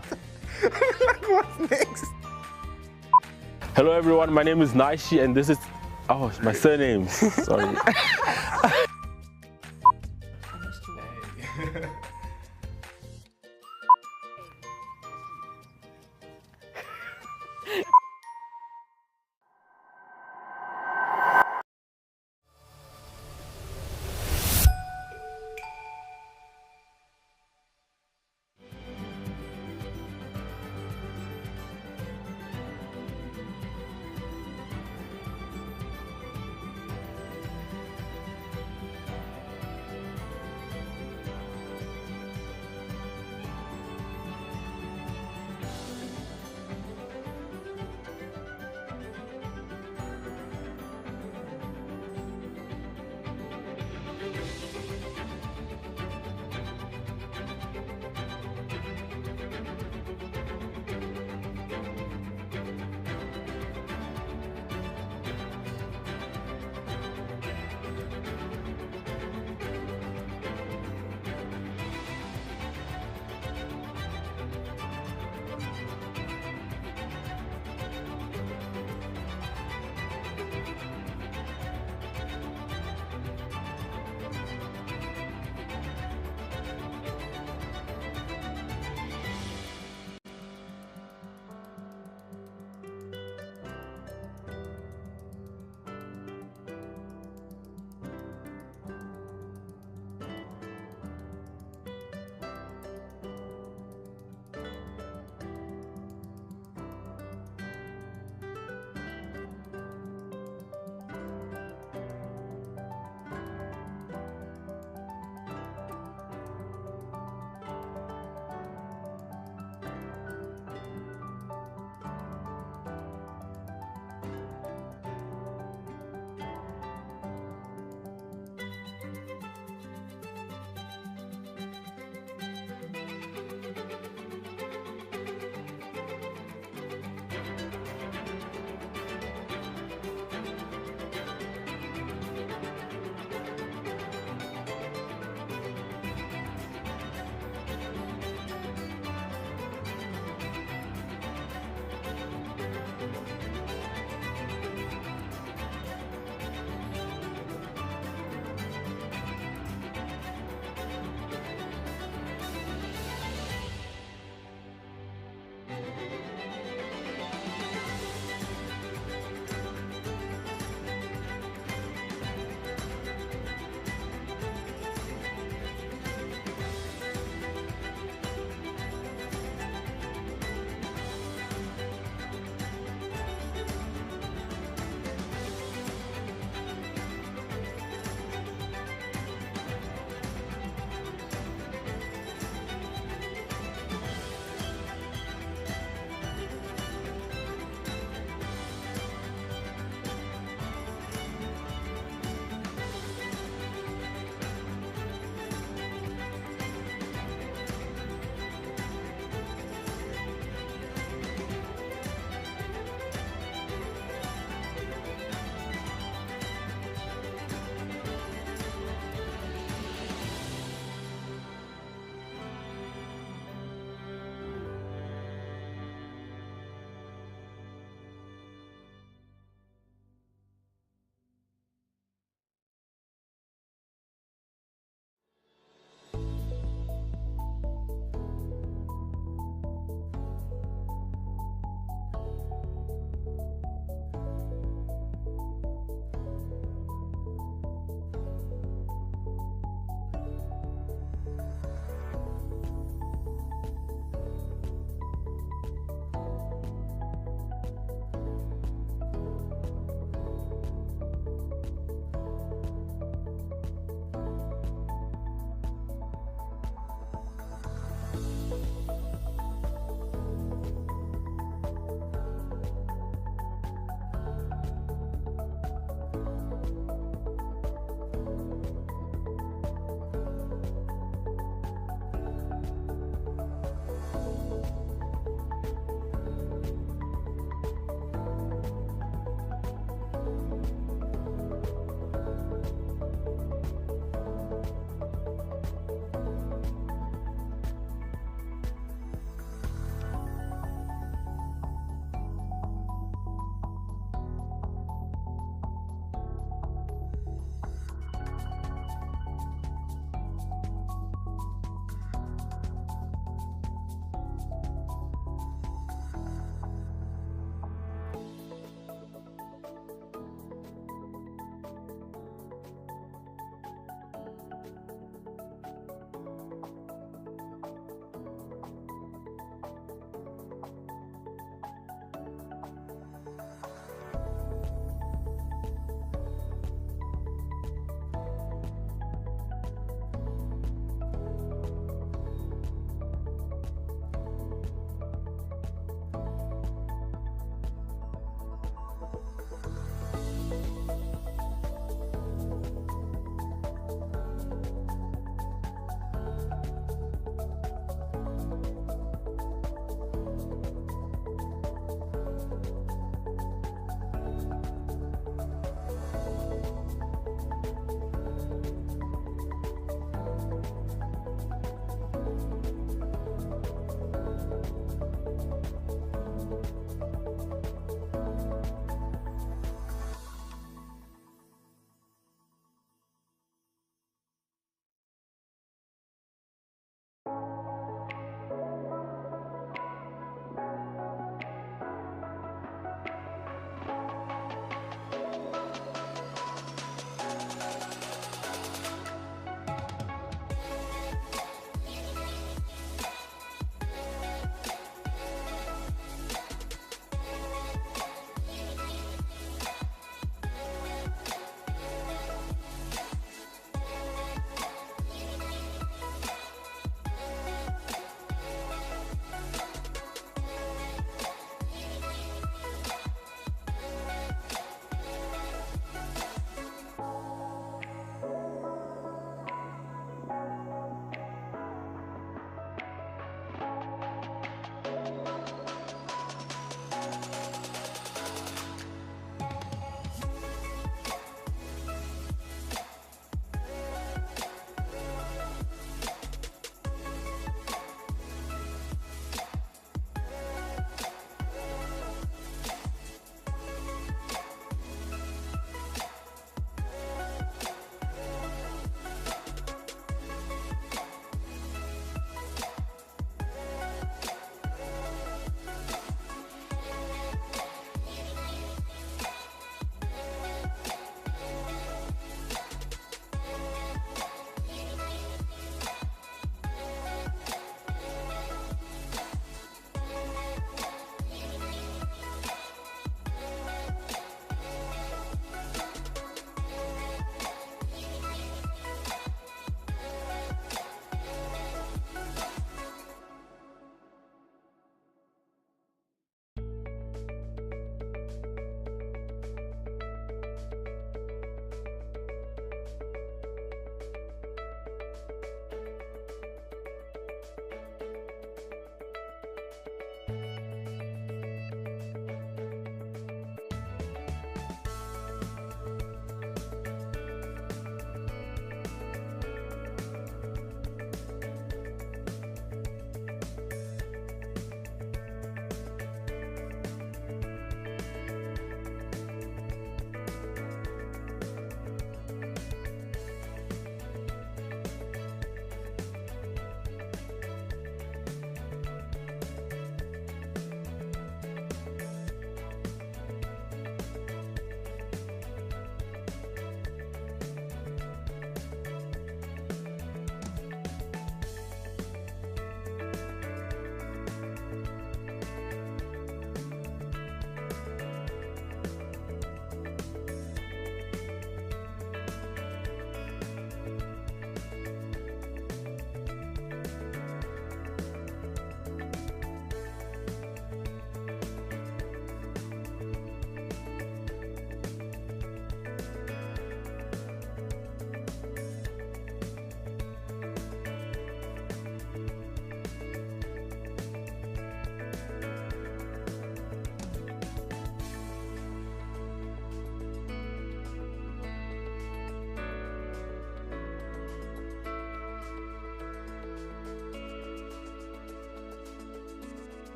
Like, what's next? Hello everyone, my name is Naishi and this is, oh, my surname, sorry.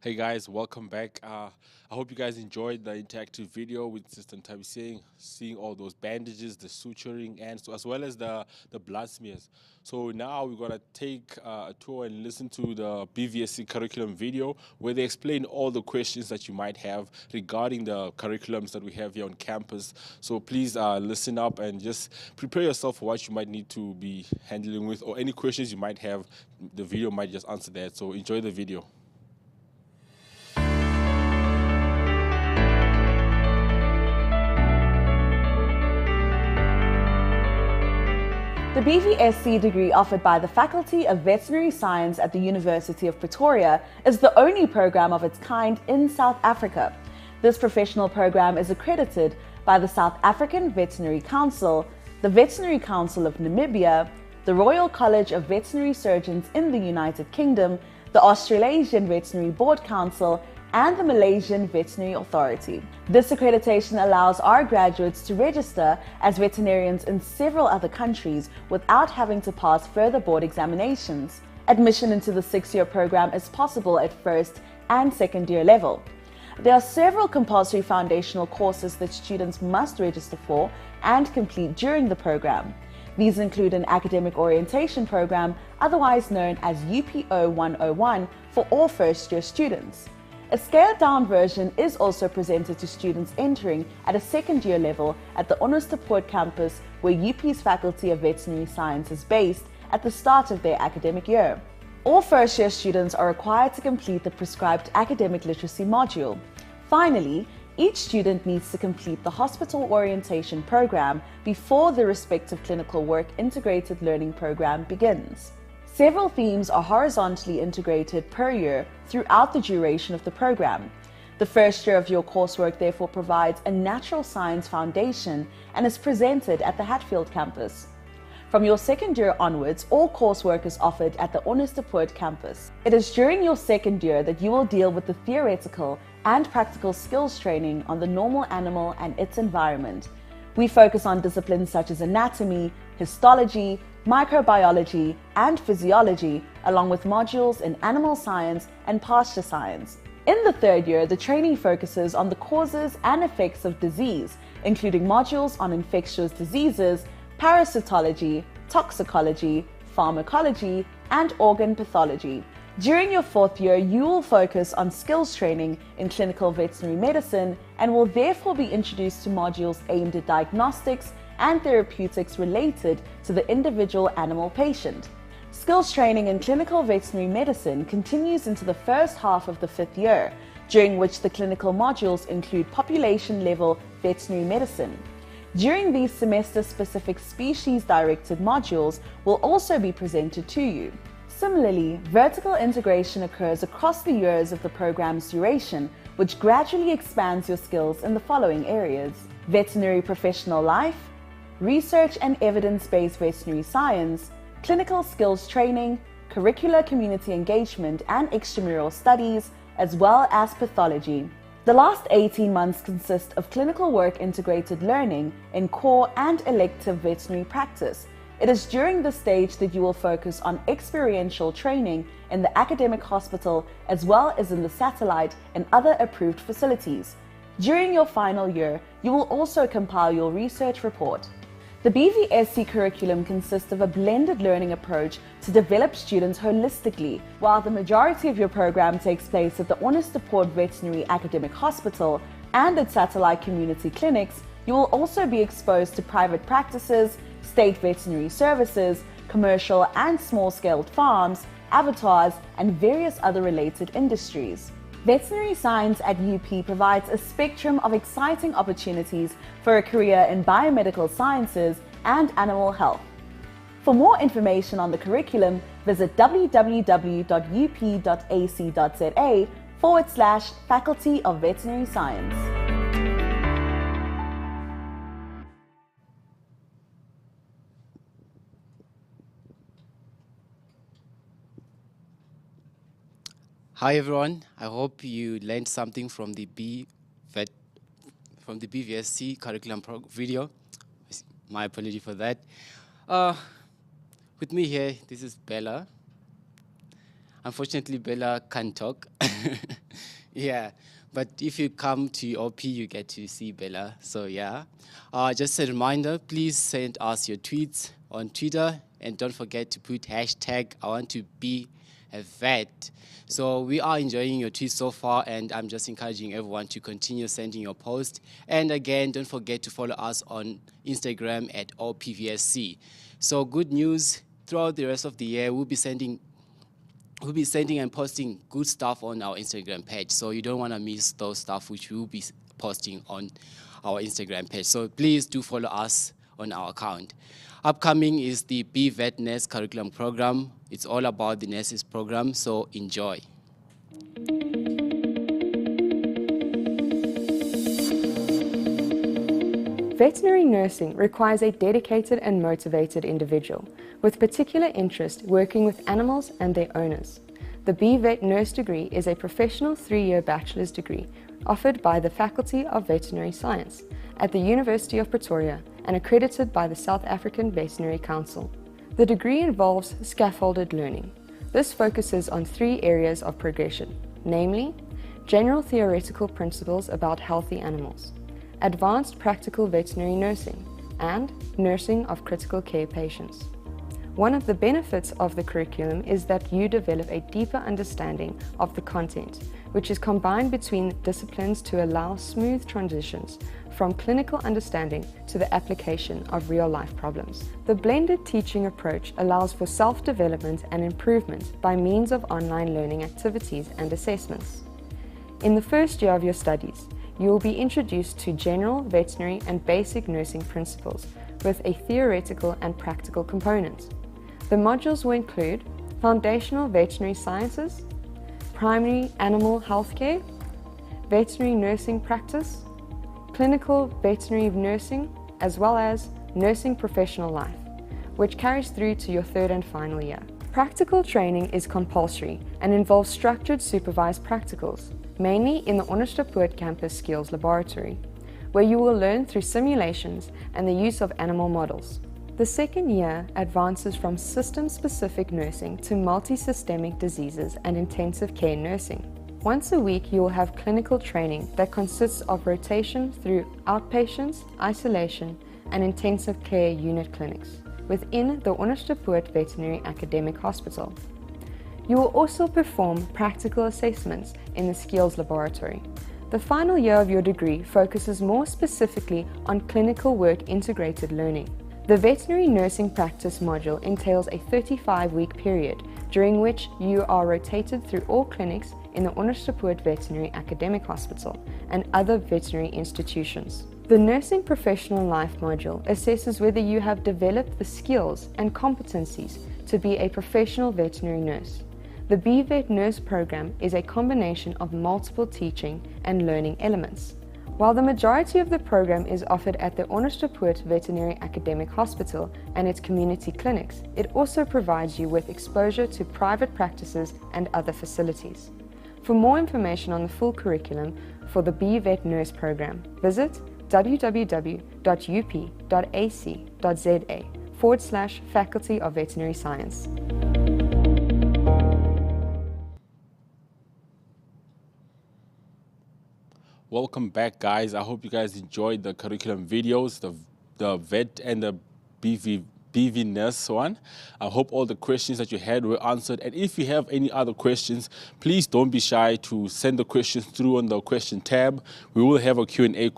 Hey guys, welcome back. I hope you guys enjoyed the interactive video with Sister Tabi seeing all those bandages, the suturing, and so as well as the blood smears. So now we're gonna take a tour and listen to the BVSC curriculum video where they explain all the questions that you might have regarding the curriculums that we have here on campus. So please listen up and just prepare yourself for what you might need to be handling with, or any questions you might have. The video might just answer that. So enjoy the video. The BVSC degree offered by the Faculty of Veterinary Science at the University of Pretoria is the only program of its kind in South Africa. This professional program is accredited by the South African Veterinary Council, the Veterinary Council of Namibia, the Royal College of Veterinary Surgeons in the United Kingdom, the Australasian Veterinary Board Council, and the Malaysian Veterinary Authority. This accreditation allows our graduates to register as veterinarians in several other countries without having to pass further board examinations. Admission into the 6-year program is possible at first and second year level. There are several compulsory foundational courses that students must register for and complete during the program. These include an academic orientation program, otherwise known as UPO 101, for all first-year students. A scaled-down version is also presented to students entering at a second-year level at the Onderstepoort campus, where UP's Faculty of Veterinary Science is based, at the start of their academic year. All first-year students are required to complete the prescribed academic literacy module. Finally, each student needs to complete the hospital orientation program before the respective clinical work integrated learning program begins. Several themes are horizontally integrated per year throughout the duration of the program. The first year of your coursework therefore provides a natural science foundation and is presented at the Hatfield campus. From your second year onwards, all coursework is offered at the Onderstepoort campus. It is during your second year that you will deal with the theoretical and practical skills training on the normal animal and its environment. We focus on disciplines such as anatomy, histology, microbiology, and physiology, along with modules in animal science and pasture science. In the third year, the training focuses on the causes and effects of disease, including modules on infectious diseases, parasitology, toxicology, pharmacology, and organ pathology. During your fourth year, you will focus on skills training in clinical veterinary medicine and will therefore be introduced to modules aimed at diagnostics and therapeutics related to the individual animal patient. Skills training in clinical veterinary medicine continues into the first half of the fifth year, during which the clinical modules include population-level veterinary medicine. During these semester-specific species-directed modules will also be presented to you. Similarly, vertical integration occurs across the years of the program's duration, which gradually expands your skills in the following areas: veterinary professional life, research and evidence-based veterinary science, clinical skills training, curricular community engagement and extramural studies, as well as pathology. The last 18 months consist of clinical work integrated learning in core and elective veterinary practice. It is during this stage that you will focus on experiential training in the academic hospital as well as in the satellite and other approved facilities. During your final year, you will also compile your research report. The BVSC curriculum consists of a blended learning approach to develop students holistically. While the majority of your program takes place at the Onderstepoort Veterinary Academic Hospital and at satellite community clinics, you will also be exposed to private practices, state veterinary services, commercial and small-scale farms, abattoirs, and various other related industries. Veterinary science at UP provides a spectrum of exciting opportunities for a career in biomedical sciences and animal health. For more information on the curriculum, visit www.up.ac.za/Faculty of Veterinary Science. Hi everyone, I hope you learned something from the BVSC curriculum video. My apology for that. With me here, this is Bella. Unfortunately, Bella can't talk. Yeah, but if you come to OP, you get to see Bella. So yeah, just a reminder, please send us your tweets on Twitter, and don't forget to put hashtag I want to be a vet. So we are enjoying your tweets so far, and I'm just encouraging everyone to continue sending your posts. And again, don't forget to follow us on Instagram at OPVSC. So good news, throughout the rest of the year, we'll be sending and posting good stuff on our Instagram page. So you don't want to miss those stuff which we'll be posting on our Instagram page. So please do follow us on our account. Upcoming is the BVET Nurse Curriculum Program. It's all about the nurses program, so enjoy. Veterinary nursing requires a dedicated and motivated individual with particular interest working with animals and their owners. The BVET Nurse degree is a professional 3-year bachelor's degree offered by the Faculty of Veterinary Science at the University of Pretoria and accredited by the South African Veterinary Council. The degree involves scaffolded learning. This focuses on 3 areas of progression, namely, general theoretical principles about healthy animals, advanced practical veterinary nursing, and nursing of critical care patients. One of the benefits of the curriculum is that you develop a deeper understanding of the content, which is combined between disciplines to allow smooth transitions from clinical understanding to the application of real-life problems. The blended teaching approach allows for self-development and improvement by means of online learning activities and assessments. In the first year of your studies, you will be introduced to general veterinary and basic nursing principles with a theoretical and practical component. The modules will include foundational veterinary sciences, primary animal healthcare, veterinary nursing practice, clinical veterinary nursing, as well as nursing professional life, which carries through to your 3rd and final year. Practical training is compulsory and involves structured supervised practicals, mainly in the Onderstepoort campus skills laboratory, where you will learn through simulations and the use of animal models. The 2nd year advances from system-specific nursing to multi-systemic diseases and intensive care nursing. Once a week, you will have clinical training that consists of rotation through outpatients, isolation, and intensive care unit clinics within the Onderstepoort Veterinary Academic Hospital. You will also perform practical assessments in the skills laboratory. The final year of your degree focuses more specifically on clinical work integrated learning. The veterinary nursing practice module entails a 35-week period during which you are rotated through all clinics in the Onderstepoort Veterinary Academic Hospital and other veterinary institutions. The Nursing Professional Life module assesses whether you have developed the skills and competencies to be a professional veterinary nurse. The BVET Nurse program is a combination of multiple teaching and learning elements. While the majority of the program is offered at the Onderstepoort Veterinary Academic Hospital and its community clinics, it also provides you with exposure to private practices and other facilities. For more information on the full curriculum for the BVET Nurse program, visit www.up.ac.za/Faculty of Veterinary Science. Welcome back, guys. I hope you guys enjoyed the curriculum videos, the vet and the BV nurse one. I hope all the questions that you had were answered. And if you have any other questions, please don't be shy to send the questions through on the question tab. We will have a Q&A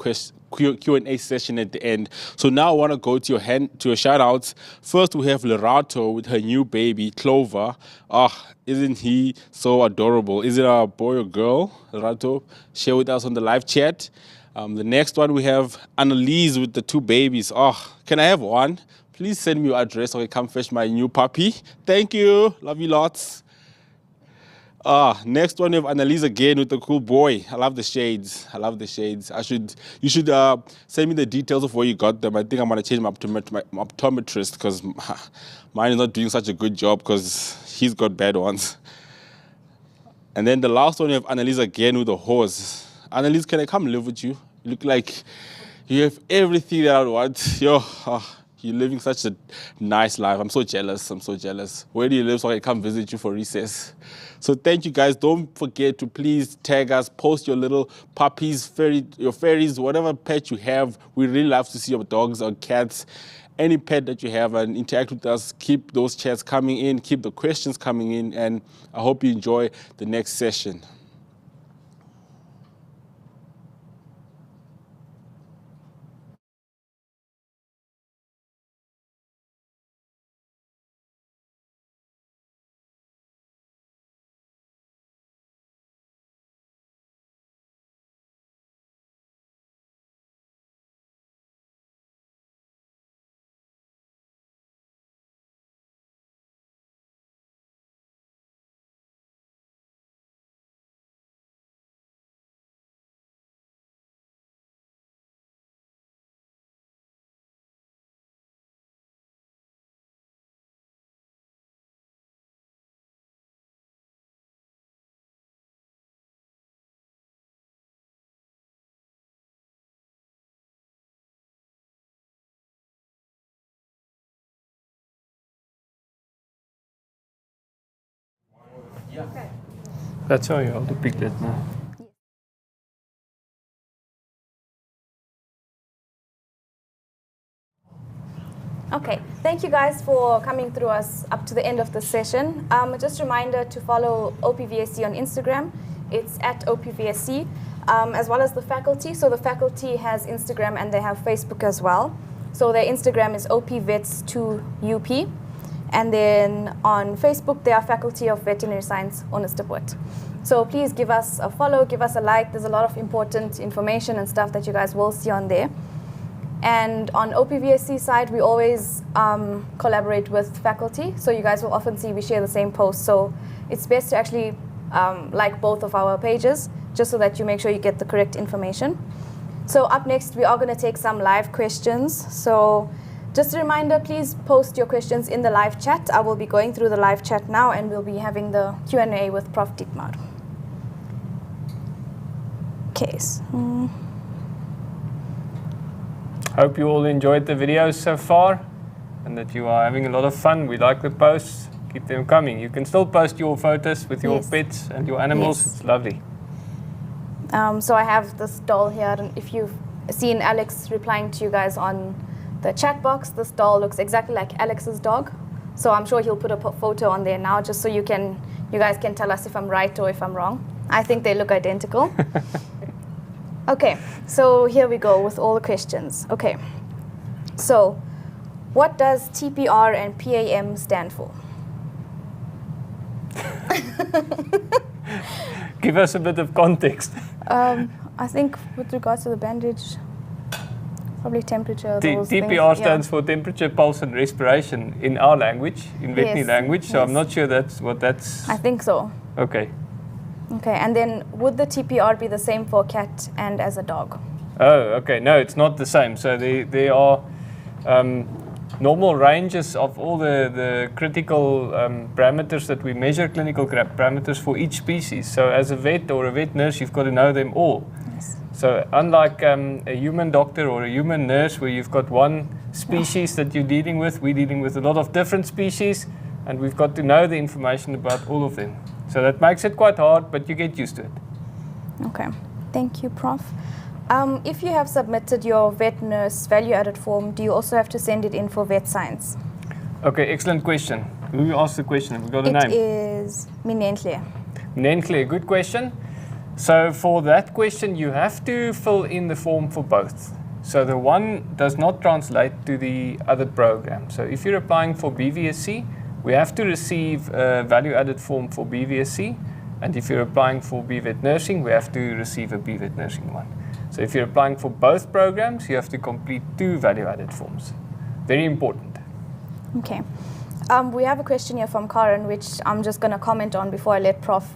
session at the end. So now I want to go to your shout outs. First, we have Lerato with her new baby, Clover. Isn't he so adorable? Is it a boy or girl? Lerato, share with us on the live chat. The next one, we have Annalise with the 2 babies. Can I have one? Please send me your address so I can come fetch my new puppy. Thank you. Love you lots. Next one, we have Annalise again with the cool boy. I love the shades. You should send me the details of where you got them. I think I'm going to change my optometrist because mine is not doing such a good job because he's got bad ones. And then the last one, we have Annalise again with the horse. Annalise, can I come live with you? You look like you have everything that I would want. You're living such a nice life. I'm so jealous. I'm so jealous. Where do you live so I can come visit you for recess? So thank you guys. Don't forget to please tag us, post your little puppies, your fairies, whatever pet you have. We really love to see your dogs or cats, any pet that you have, and interact with us. Keep those chats coming in, keep the questions coming in, and I hope you enjoy the next session. That's how you hold the piglet now. Okay, thank you guys for coming through us up to the end of the session. Just a reminder to follow OPVSC on Instagram. It's at OPVSC, as well as the faculty. So the faculty has Instagram and they have Facebook as well. So their Instagram is OPVets2UP. And then on Facebook, they are Faculty of Veterinary Science, Onderstepoort. So please give us a follow, give us a like. There's a lot of important information and stuff that you guys will see on there. And on OPVSC side, we always collaborate with faculty. So you guys will often see we share the same posts. So it's best to actually like both of our pages, just so that you make sure you get the correct information. So up next, we are going to take some live questions. So just a reminder, please post your questions in the live chat. I will be going through the live chat now, and we'll be having the Q&A with Prof. Dietmar. Okay. Hope you all enjoyed the videos so far and that you are having a lot of fun. We like the posts. Keep them coming. You can still post your photos with your pets and your animals. It's lovely. So I have this doll here, and if you've seen Alex replying to you guys on the chat box, this doll looks exactly like Alex's dog. So I'm sure he'll put a photo on there now, just so you guys can tell us if I'm right or if I'm wrong. I think they look identical. Okay, so here we go with all the questions. Okay, so what does TPR and PAM stand for? Give us a bit of context. I think with regards to the bandage, probably temperature. TPR stands for temperature, pulse, and respiration in our language, in veterinary language. So I'm not sure that's what that's. I think so. Okay. Okay, and then would the TPR be the same for a cat and as a dog? Oh, okay. No, it's not the same. So there are normal ranges of all the critical parameters that we measure, clinical parameters for each species. So as a vet or a vet nurse, you've got to know them all. Yes. So unlike a human doctor or a human nurse where you've got one species that you're dealing with, we're dealing with a lot of different species, and we've got to know the information about all of them. So that makes it quite hard, but you get used to it. Okay, thank you, Prof. If you have submitted your vet nurse value-added form, do you also have to send it in for vet science? Okay, excellent question. Who asked the question? Have we got a name? It is Minentle. Minentle, good question. So for that question, you have to fill in the form for both. So the one does not translate to the other program. So if you're applying for BVSC, we have to receive a value-added form for BVSC, and if you're applying for BVet nursing, we have to receive a BVet nursing one. So if you're applying for both programs, you have to complete 2 value-added forms. Very important. Okay. We have a question here from Karen, which I'm just going to comment on before I let Prof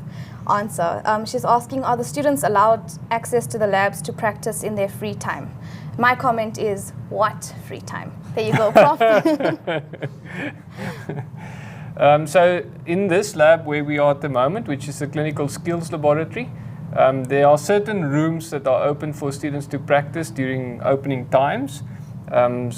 answer. She's asking, are the students allowed access to the labs to practice in their free time? My comment is, what free time? There you go, Prof. So in this lab where we are at the moment, which is the clinical skills laboratory, there are certain rooms that are open for students to practice during opening times.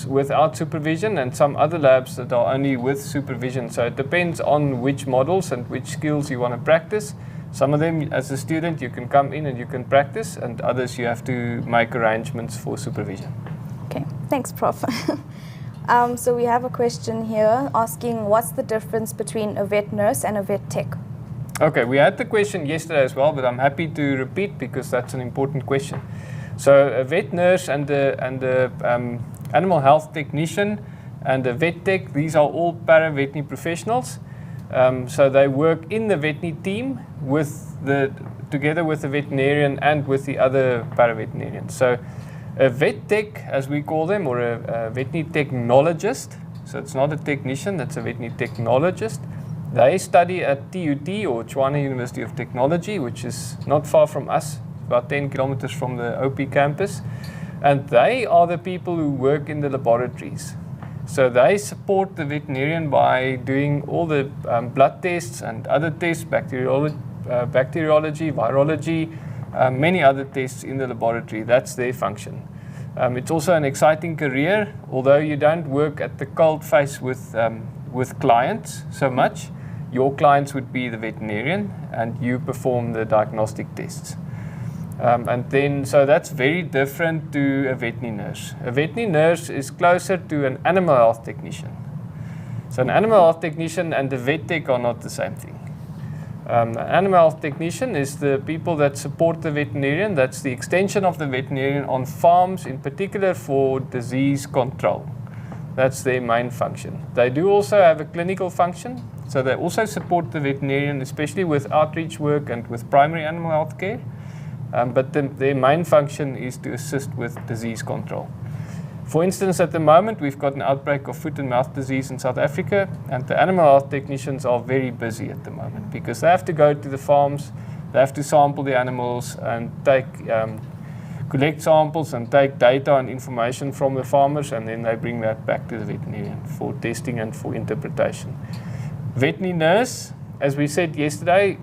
without supervision, and some other labs that are only with supervision. So it depends on which models and which skills you want to practice. Some of them, as a student, you can come in and you can practice, and others you have to make arrangements for supervision. Okay, thanks, Prof. So we have a question here asking what's the difference between a vet nurse and a vet tech? Okay, we had the question yesterday as well, but I'm happy to repeat because that's an important question. So a vet nurse and the animal health technician and a vet tech, these are all para-veterinary professionals. So they work in the veterinary team together with the veterinarian and with the other para-veterinarians. So a vet tech, as we call them, or a veterinary technologist, so it's not a technician, that's a veterinary technologist. They study at TUT, or Tshwane University of Technology, which is not far from us, about 10 kilometers from the OP campus. And they are the people who work in the laboratories. So they support the veterinarian by doing all the blood tests and other tests, bacteriology, virology, many other tests in the laboratory. That's their function. It's also an exciting career, although you don't work at the cold face with clients so much. Your clients would be the veterinarian, and you perform the diagnostic tests. So that's very different to a veterinary nurse. A veterinary nurse is closer to an animal health technician. So an animal health technician and the vet tech are not the same thing. An animal health technician is the people that support the veterinarian. That's the extension of the veterinarian on farms, in particular for disease control. That's their main function. They do also have a clinical function, so they also support the veterinarian, especially with outreach work and with primary animal health care. But their main function is to assist with disease control. For instance, at the moment, we've got an outbreak of foot and mouth disease in South Africa, and the animal health technicians are very busy at the moment because they have to go to the farms, they have to sample the animals and collect samples and take data and information from the farmers, and then they bring that back to the veterinarian for testing and for interpretation. Veterinary nurse, as we said yesterday,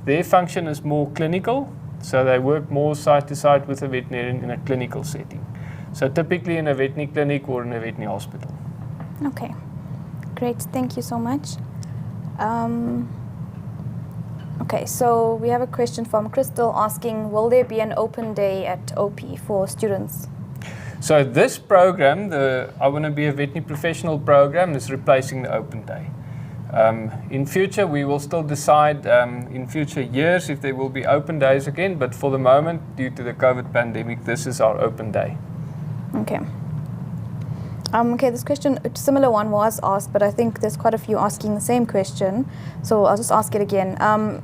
their function is more clinical. So they work more side to side with a veterinarian in a clinical setting. So typically in a veterinary clinic or in a veterinary hospital. Okay, great. Thank you so much. Okay, so we have a question from Crystal asking, will there be an open day at OP for students? So this program, the I Want to Be a Veterinary Professional program, is replacing the open day. In future, we will still decide in future years if there will be open days again, but for the moment, due to the COVID pandemic, this is our open day. Okay. Okay, this question, a similar one was asked, but I think there's quite a few asking the same question, so I'll just ask it again.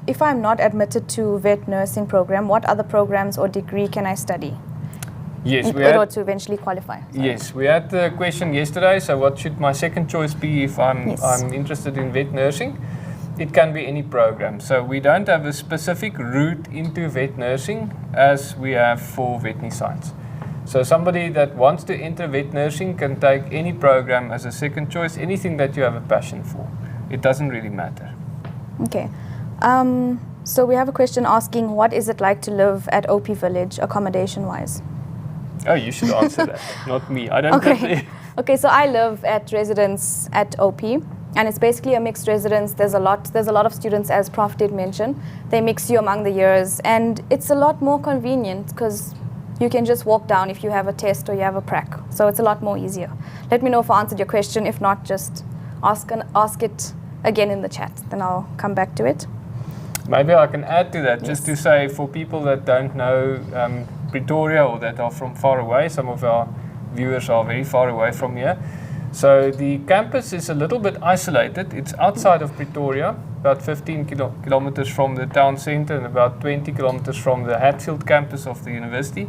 If I'm not admitted to vet nursing program, what other programs or degree can I study? Yes, in order to eventually qualify. Sorry. Yes, we had the question yesterday. So, what should my second choice be if I'm interested in vet nursing? It can be any program. So, we don't have a specific route into vet nursing as we have for veterinary science. So, somebody that wants to enter vet nursing can take any program as a second choice, anything that you have a passion for. It doesn't really matter. Okay. So, we have a question asking, what is it like to live at OP Village accommodation-wise? Oh, you should answer that, not me. I don't live there. Okay, so I live at residence at OP, and it's basically a mixed residence. There's a lot of students, as Prof did mention. They mix you among the years, and it's a lot more convenient because you can just walk down if you have a test or you have a prac. So it's a lot more easier. Let me know if I answered your question. If not, just ask it again in the chat. Then I'll come back to it. Maybe I can add to that, just to say for people that don't know Pretoria or that are from far away, some of our viewers are very far away from here. So the campus is a little bit isolated. It's outside of Pretoria, about 15 kilometers from the town center and about 20 kilometers from the Hatfield campus of the university.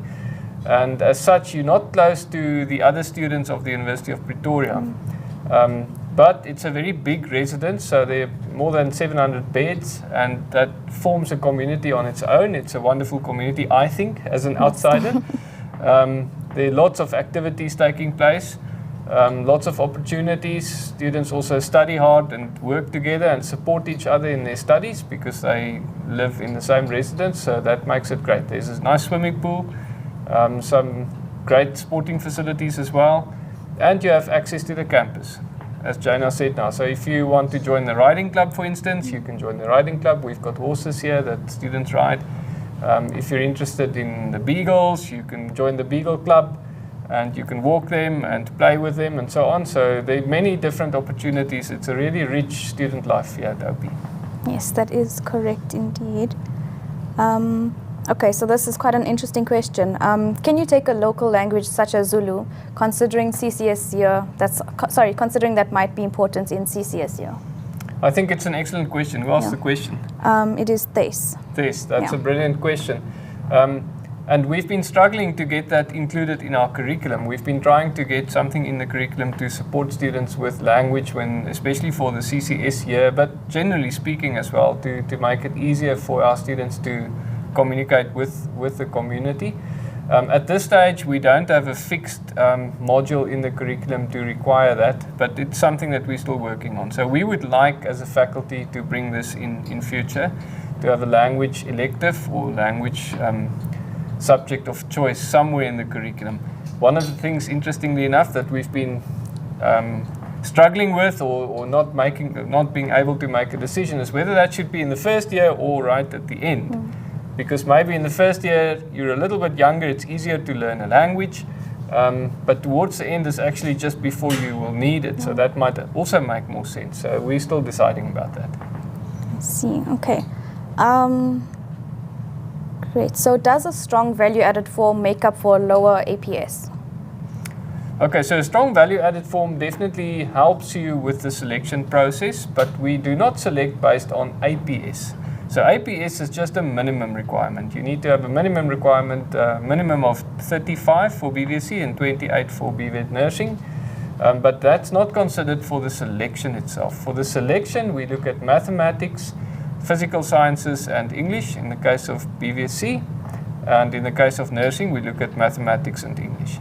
And as such, you're not close to the other students of the University of Pretoria. But it's a very big residence, so there are more than 700 beds, and that forms a community on its own. It's a wonderful community, I think, as an outsider. There are lots of activities taking place, lots of opportunities. Students also study hard and work together and support each other in their studies because they live in the same residence, so that makes it great. There's a nice swimming pool, some great sporting facilities as well. And you have access to the campus, as Jana said now. So if you want to join the riding club, for instance, you can join the riding club. We've got horses here that students ride. If you're interested in the beagles, you can join the beagle club and you can walk them and play with them and so on. So there are many different opportunities. It's a really rich student life here at OP. Yes, that is correct indeed. Okay, so this is quite an interesting question. Can you take a local language such as Zulu, considering CCS year? Considering that might be important in CCS year. I think it's an excellent question. Who asked the question? It is Thais. Thais, that's a brilliant question. And we've been struggling to get that included in our curriculum. We've been trying to get something in the curriculum to support students with language, especially for the CCS year, but generally speaking as well, to make it easier for our students to communicate with the community. At this stage, we don't have a fixed module in the curriculum to require that, but it's something that we're still working on. So we would like, as a faculty, to bring this in future, to have a language elective or language subject of choice somewhere in the curriculum. One of the things, interestingly enough, that we've been struggling with or not being able to make a decision is whether that should be in the first year or right at the end. Because maybe in the first year you're a little bit younger, it's easier to learn a language, but towards the end is actually just before you will need it, so that might also make more sense. So we're still deciding about that. I see, okay. Great, so does a strong value-added form make up for a lower APS? Okay, so a strong value-added form definitely helps you with the selection process, but we do not select based on APS. So APS is just a minimum requirement. You need to have a minimum requirement, minimum of 35 for BVSC and 28 for BVet nursing. But that's not considered for the selection itself. For the selection, we look at mathematics, physical sciences, and English in the case of BVSC. And in the case of nursing, we look at mathematics and English.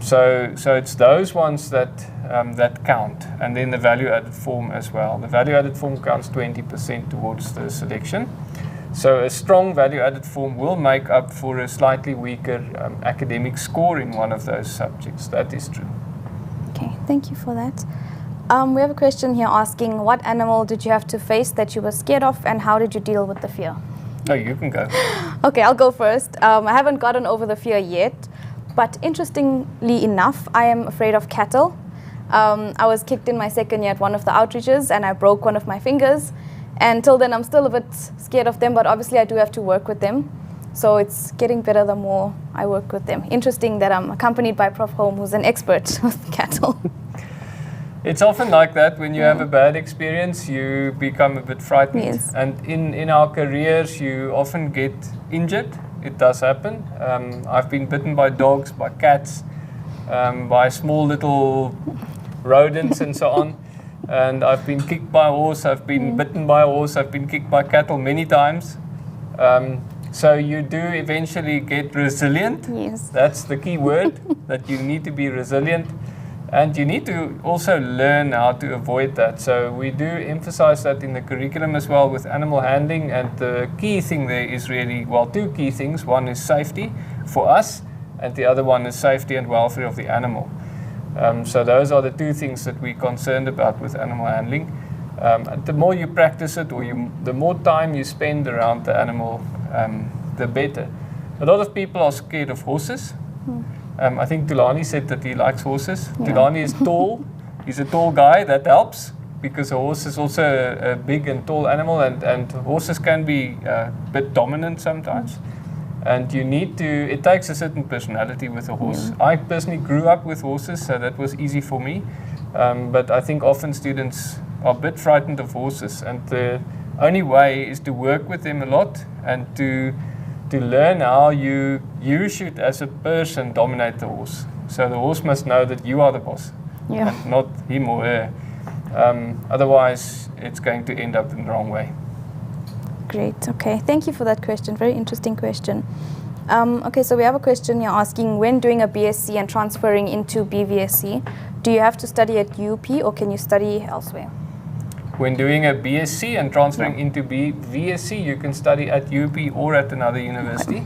So it's those ones that count, and then the value-added form as well. The value-added form counts 20% towards the selection. So a strong value-added form will make up for a slightly weaker academic score in one of those subjects. That is true. Okay, thank you for that. We have a question here asking, what animal did you have to face that you were scared of, and how did you deal with the fear? No, you can go. Okay, I'll go first. I haven't gotten over the fear yet. But interestingly enough, I am afraid of cattle. I was kicked in my second year at one of the outreaches and I broke one of my fingers. And till then, I'm still a bit scared of them, but obviously I do have to work with them. So it's getting better the more I work with them. Interesting that I'm accompanied by Prof. Home, who's an expert with cattle. It's often like that. When you have a bad experience, you become a bit frightened. Yes. And in our careers, you often get injured. It does happen. I've been bitten by dogs, by cats, by small little rodents and so on. And I've been kicked by a horse, I've been bitten by a horse, I've been kicked by cattle many times. So you do eventually get resilient. Yes. That's the key word, that you need to be resilient. And you need to also learn how to avoid that. So we do emphasize that in the curriculum as well with animal handling. And the key thing there is really, well, two key things. One is safety for us, and the other one is safety and welfare of the animal. So those are the two things that we're concerned about with animal handling. The more you practice it, or the more time you spend around the animal, the better. A lot of people are scared of horses. I think Tulani said that he likes horses. Yeah. Tulani is tall. He's a tall guy. That helps because a horse is also a big and tall animal, and horses can be a bit dominant sometimes. And you need to, it takes a certain personality with a horse. I personally grew up with horses, so that was easy for me. But I think often students are a bit frightened of horses, and the only way is to work with them a lot and to learn how you should, as a person, dominate the horse. So the horse must know that you are the boss, and not him or her. Otherwise, it's going to end up in the wrong way. Great, okay. Thank you for that question. Very interesting question. Okay, so we have a question here asking, when doing a BSc and transferring into BVSC, do you have to study at UP or can you study elsewhere? When doing a BSc and transferring into BVSC, you can study at UP or at another university.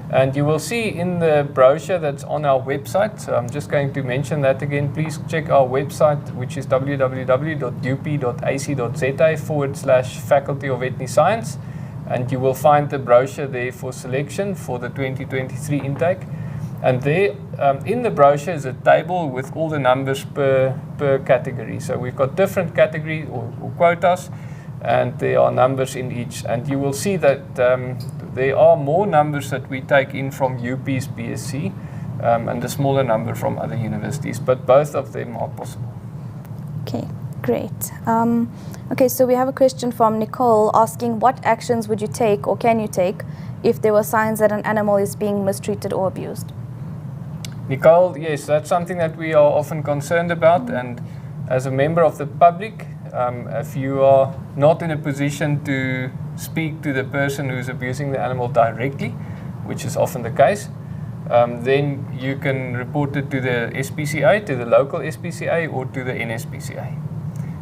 And you will see in the brochure that's on our website, so I'm just going to mention that again, please check our website, which is www.up.ac.za/Faculty of Veterinary Science, and you will find the brochure there for selection for the 2023 intake. And there, in the brochure is a table with all the numbers per category. So we've got different categories or quotas, and there are numbers in each. And you will see that there are more numbers that we take in from UP's BSc and a smaller number from other universities, but both of them are possible. Okay, great. Okay, so we have a question from Nicole asking, what actions would you take or can you take if there were signs that an animal is being mistreated or abused? Nicole, yes, that's something that we are often concerned about, and as a member of the public, if you are not in a position to speak to the person who's abusing the animal directly, which is often the case, then you can report it to the SPCA, to the local SPCA, or to the NSPCA.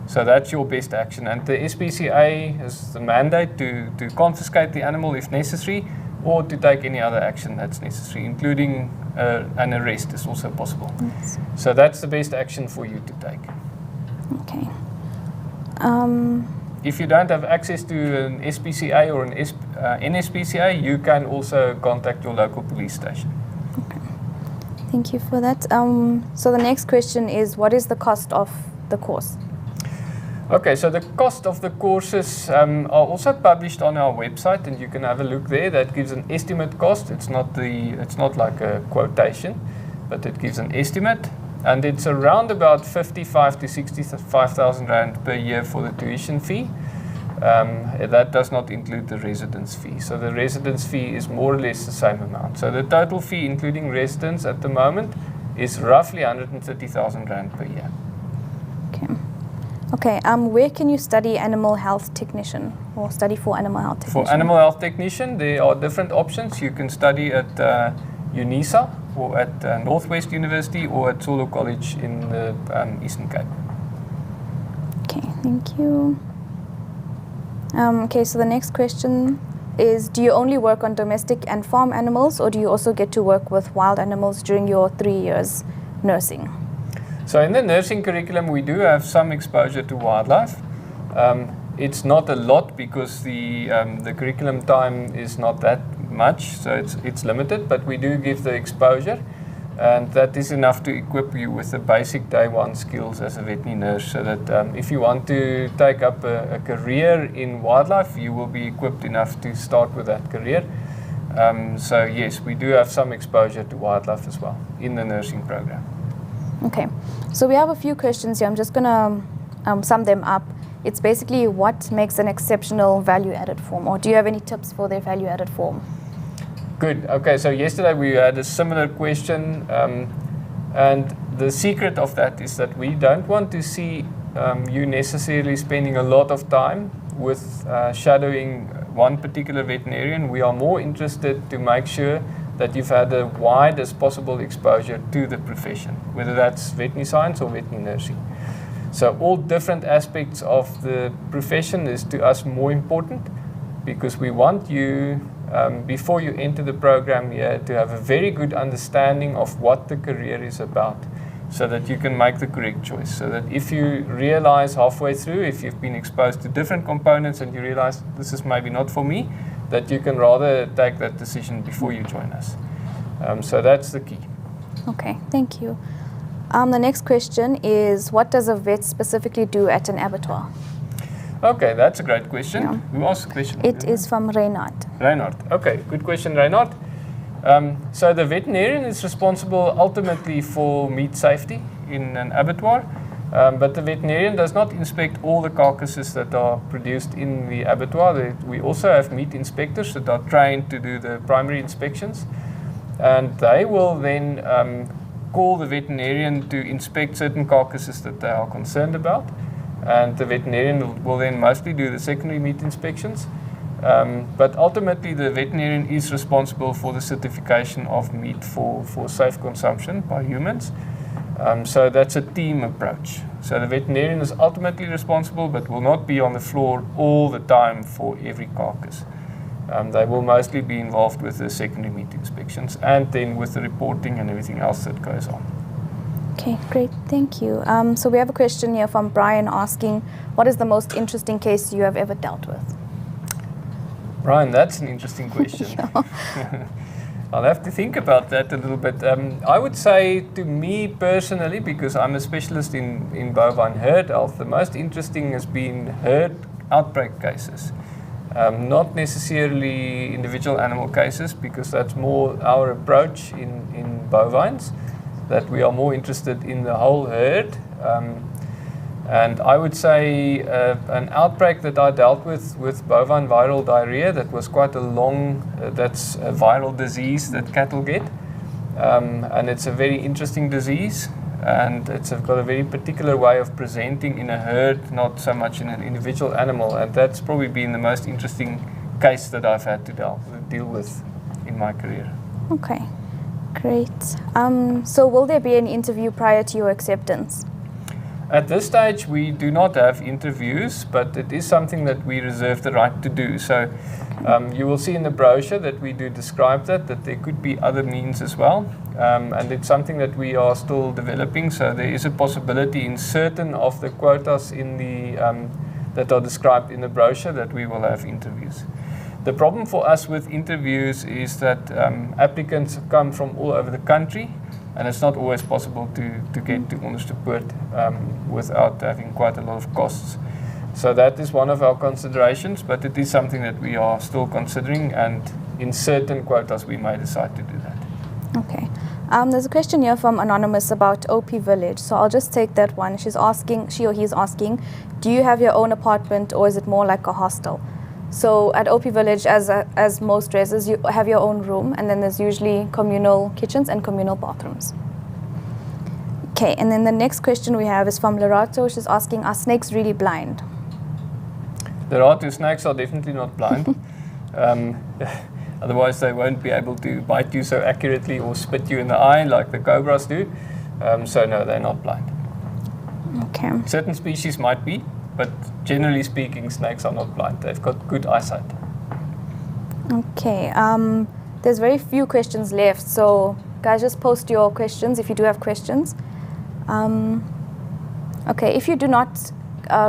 So that's your best action. And the SPCA has the mandate to confiscate the animal if necessary, or to take any other action that's necessary, including an arrest is also possible. Yes. So that's the best action for you to take. Okay. If you don't have access to an SPCA or an NSPCA, you can also contact your local police station. Okay. Thank you for that. So the next question is, what is the cost of the course? Okay, so the cost of the courses are also published on our website, and you can have a look there. That gives an estimate cost. It's not like a quotation, but it gives an estimate, and it's around about 55 to 65,000 rand per year for the tuition fee. That does not include the residence fee. So the residence fee is more or less the same amount. So the total fee, including residence at the moment, is roughly 130,000 rand per year. Okay, where can you study animal health technician or study for animal health technician? For animal health technician, there are different options. You can study at UNISA or at Northwest University or at Solo College in the Eastern Cape. Okay, thank you. Okay, so the next question is, do you only work on domestic and farm animals, or do you also get to work with wild animals during your 3 years nursing? So in the nursing curriculum, we do have some exposure to wildlife. It's not a lot because the curriculum time is not that much, so it's limited, but we do give the exposure, and that is enough to equip you with the basic day one skills as a veterinary nurse, so that if you want to take up a career in wildlife, you will be equipped enough to start with that career. So yes, we do have some exposure to wildlife as well in the nursing program. Okay, so we have a few questions here. I'm just going to sum them up. It's basically, what makes an exceptional value-added form, or do you have any tips for their value-added form? Good. Okay, so yesterday we had a similar question, and the secret of that is that we don't want to see you necessarily spending a lot of time with shadowing one particular veterinarian. We are more interested to make sure that you've had the widest possible exposure to the profession, whether that's veterinary science or veterinary nursing. So all different aspects of the profession is to us more important, because we want you, before you enter the program here, to have a very good understanding of what the career is about, so that you can make the correct choice. So that if you realize halfway through, if you've been exposed to different components and you realize this is maybe not for me, that you can rather take that decision before you join us. So that's the key. Okay, thank you. The next question is, what does a vet specifically do at an abattoir? Okay, that's a great question. Yeah. Who asked the question? It is from Reinhard. Reinhard. Okay, good question, Reinhard. So the veterinarian is responsible ultimately for meat safety in an abattoir, but the veterinarian does not inspect all the carcasses that are produced in the abattoir. We also have meat inspectors that are trained to do the primary inspections, and they will then call the veterinarian to inspect certain carcasses that they are concerned about, and the veterinarian will then mostly do the secondary meat inspections. But ultimately, the veterinarian is responsible for the certification of meat for safe consumption by humans. So that's a team approach. So the veterinarian is ultimately responsible, but will not be on the floor all the time for every carcass. They will mostly be involved with the secondary meat inspections and then with the reporting and everything else that goes on. Okay, great, thank you. So we have a question here from Brian asking, what is the most interesting case you have ever dealt with? Brian, that's an interesting question. I'll have to think about that a little bit. I would say, to me personally, because I'm a specialist in bovine herd health, the most interesting has been herd outbreak cases. Not necessarily individual animal cases, because that's more our approach in bovines, that we are more interested in the whole herd. And I would say an outbreak that I dealt with bovine viral diarrhea, that was quite a long, that's a viral disease that cattle get. And it's a very interesting disease, and it's got a very particular way of presenting in a herd, not so much in an individual animal. And that's probably been the most interesting case that I've had to deal with in my career. Okay, great. So will there be an interview prior to your acceptance? At this stage, we do not have interviews, but it is something that we reserve the right to do. So you will see in the brochure that we do describe that there could be other means as well. And it's something that we are still developing. So there is a possibility in certain of the quotas in the, that are described in the brochure that we will have interviews. The problem for us with interviews is that applicants come from all over the country, and it's not always possible to get to Onderstepoort without having quite a lot of costs. So that is one of our considerations, but it is something that we are still considering, and in certain quotas we may decide to do that. Okay. There's a question here from Anonymous about OP Village, so I'll just take that one. She's asking, she or he's asking, do you have your own apartment or is it more like a hostel? So at OP Village, as most reses, you have your own room, and then there's usually communal kitchens and communal bathrooms. Okay, and then the next question we have is from Lerato. She's asking, are snakes really blind? Lerato, snakes are definitely not blind. Otherwise they won't be able to bite you so accurately or spit you in the eye like the cobras do. So no, they're not blind. Okay. Certain species might be, but generally speaking, snakes are not blind. They've got good eyesight. Okay. There's very few questions left, so guys, just post your questions if you do have questions. Okay, if you do not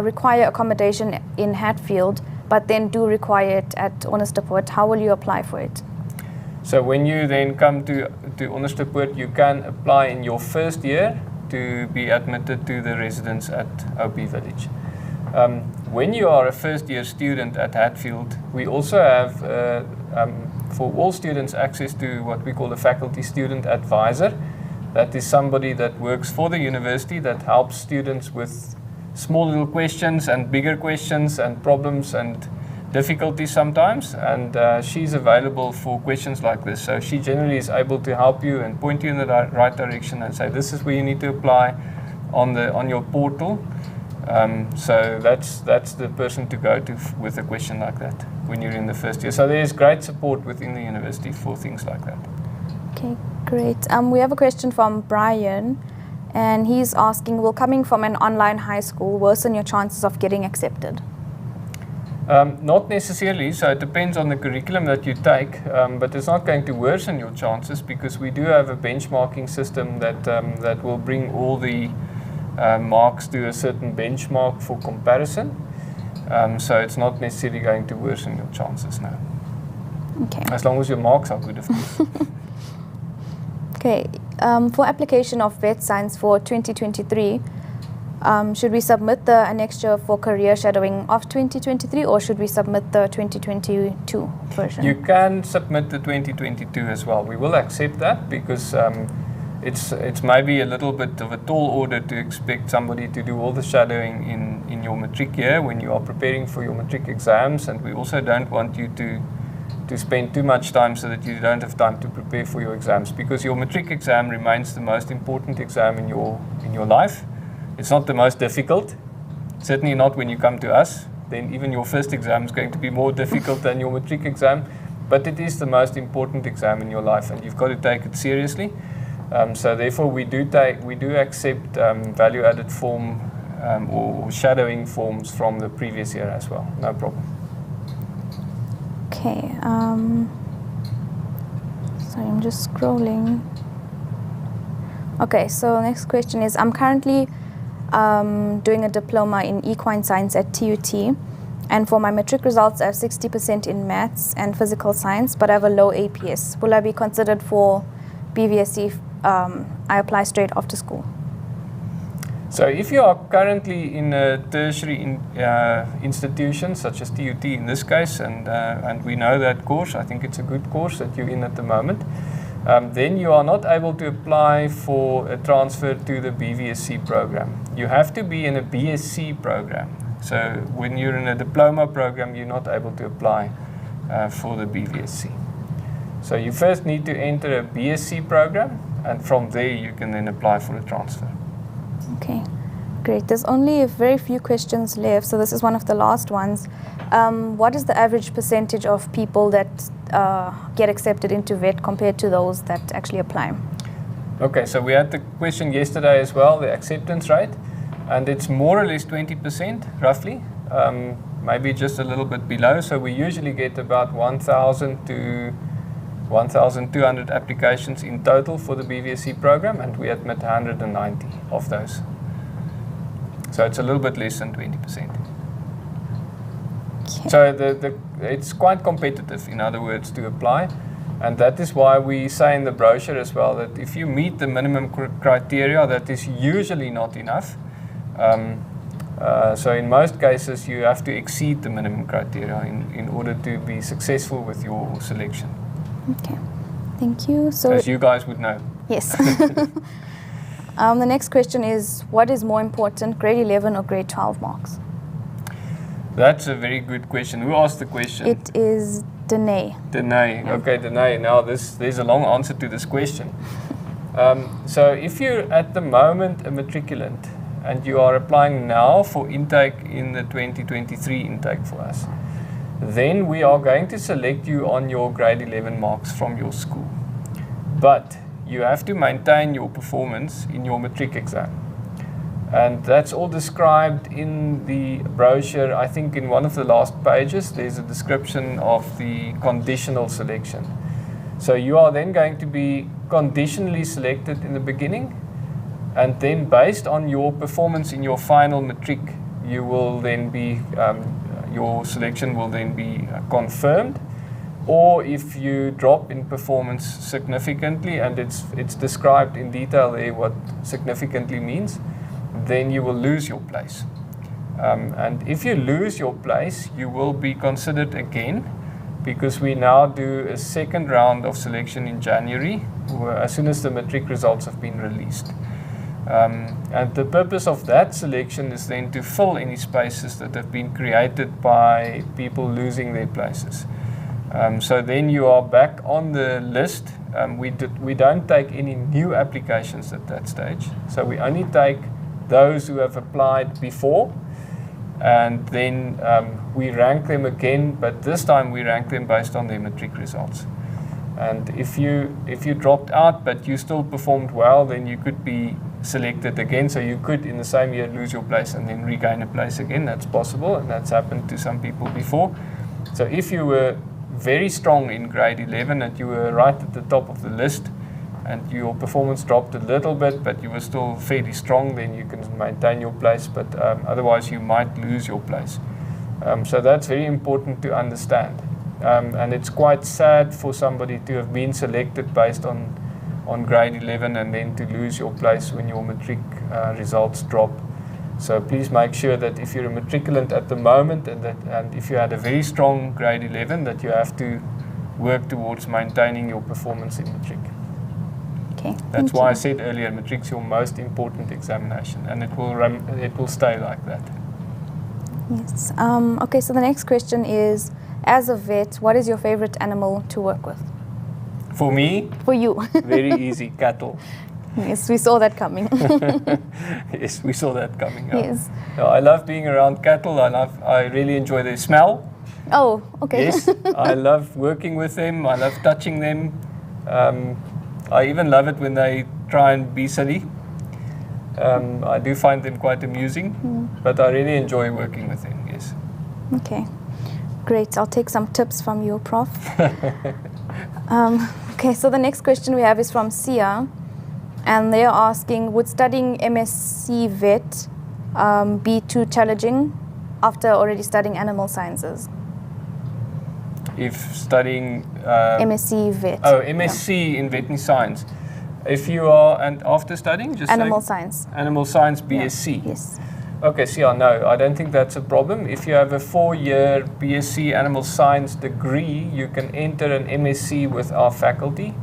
require accommodation in Hatfield, but then do require it at Onderstepoort, how will you apply for it? So when you then come to Onderstepoort, you can apply in your first year to be admitted to the residence at OP Village. When you are a first-year student at Hatfield, we also have, for all students, access to what we call a faculty student advisor. That is somebody that works for the university that helps students with small little questions and bigger questions and problems and difficulties sometimes. And she's available for questions like this. So she generally is able to help you and point you in the right direction and say, this is where you need to apply on your portal. So that's the person to go to with a question like that when you're in the first year. So there's great support within the university for things like that. Okay, great. We have a question from Brian, and he's asking, will coming from an online high school worsen your chances of getting accepted? Not necessarily, so it depends on the curriculum that you take, but it's not going to worsen your chances, because we do have a benchmarking system that will bring all the marks to a certain benchmark for comparison. So it's not necessarily going to worsen your chances now. Okay. As long as your marks are good, of course. Okay. For application of vet science for 2023, should we submit the annexure for career shadowing of 2023, or should we submit the 2022 version? You can submit the 2022 as well. We will accept that, because it's maybe a little bit of a tall order to expect somebody to do all the shadowing in your matric year when you are preparing for your matric exams, and we also don't want you to spend too much time so that you don't have time to prepare for your exams, because your matric exam remains the most important exam in your life. It's not the most difficult, certainly not when you come to us. Then even your first exam is going to be more difficult than your matric exam, but it is the most important exam in your life, and you've got to take it seriously. So therefore we do accept value-added form or shadowing forms from the previous year as well, no problem. Okay. Sorry, I'm just scrolling. Okay, so next question is, I'm currently doing a diploma in equine science at TUT, and for my matric results I have 60% in maths and physical science, but I have a low APS. Will I be considered for BVSC if I apply straight after school? So if you are currently in a tertiary institution, such as TUT in this case, and we know that course, I think it's a good course that you're in at the moment, then you are not able to apply for a transfer to the BVSC program. You have to be in a BSc program. So when you're in a diploma program, you're not able to apply for the BVSC. So you first need to enter a BSc program, and from there you can then apply for a transfer. Okay, great. There's only a very few questions left, so this is one of the last ones. What is the average percentage of people that get accepted into vet compared to those that actually apply? Okay, so we had the question yesterday as well, the acceptance rate, and it's more or less 20% roughly, maybe just a little bit below. So we usually get about 1,000 to 1,200 applications in total for the BVSC program, and we admit 190 of those. So it's a little bit less than 20%. Okay. So it's quite competitive, in other words, to apply. And that is why we say in the brochure as well that if you meet the minimum criteria, that is usually not enough. So in most cases, you have to exceed the minimum criteria in order to be successful with your selection. Okay, thank you. So, as you guys would know. Yes. The next question is, what is more important, grade 11 or grade 12 marks? That's a very good question. Who asked the question? It is Danae. Danae. Yeah. Okay, Danae. Now there's a long answer to this question. So if you're at the moment a matriculant and you are applying now for intake in the 2023 intake for us, then we are going to select you on your grade 11 marks from your school. But you have to maintain your performance in your matric exam. And that's all described in the brochure. I think in one of the last pages, there's a description of the conditional selection. So you are then going to be conditionally selected in the beginning, and then based on your performance in your final matric, you will then be your selection will then be confirmed. Or if you drop in performance significantly, and it's described in detail there what significantly means, then you will lose your place. And if you lose your place, you will be considered again, because we now do a second round of selection in January, as soon as the matric results have been released. And the purpose of that selection is then to fill any spaces that have been created by people losing their places. So then you are back on the list. We don't take any new applications at that stage. So we only take those who have applied before, and then we rank them again, but this time we rank them based on their matric results. And if you dropped out but you still performed well, then you could be selected again. So you could in the same year lose your place and then regain a place again. That's possible, and that's happened to some people before. So if you were very strong in grade 11 and you were right at the top of the list, and your performance dropped a little bit, but you were still fairly strong, then you can maintain your place, but otherwise you might lose your place. So that's very important to understand. And it's quite sad for somebody to have been selected based on grade 11 and then to lose your place when your matric results drop. So please make sure that if you're a matriculant at the moment, and if you had a very strong grade 11, that you have to work towards maintaining your performance in matric. Okay. That's why I said earlier, matric's your most important examination, and it will stay like that. Yes. Okay, so the next question is, as a vet, what is your favorite animal to work with? For me? For you. Very easy, cattle. Yes, we saw that coming. Yes, we saw that coming. Yes. I love being around cattle. I really enjoy their smell. Oh, okay. Yes, I love working with them. I love touching them. I even love it when they try and be silly. I do find them quite amusing, but I really enjoy working with them, yes. Okay. Great, I'll take some tips from you, Prof. Okay, so the next question we have is from Sia, and they're asking, would studying MSc Vet be too challenging after already studying animal sciences? If studying... MSc Vet. Oh, MSc in veterinary science. If you are, and after studying? Just animal science. Animal science BSc? Yeah. Yes. Okay, Sia, no, I don't think that's a problem. If you have a 4-year BSc Animal Science degree, you can enter an MSc with our faculty.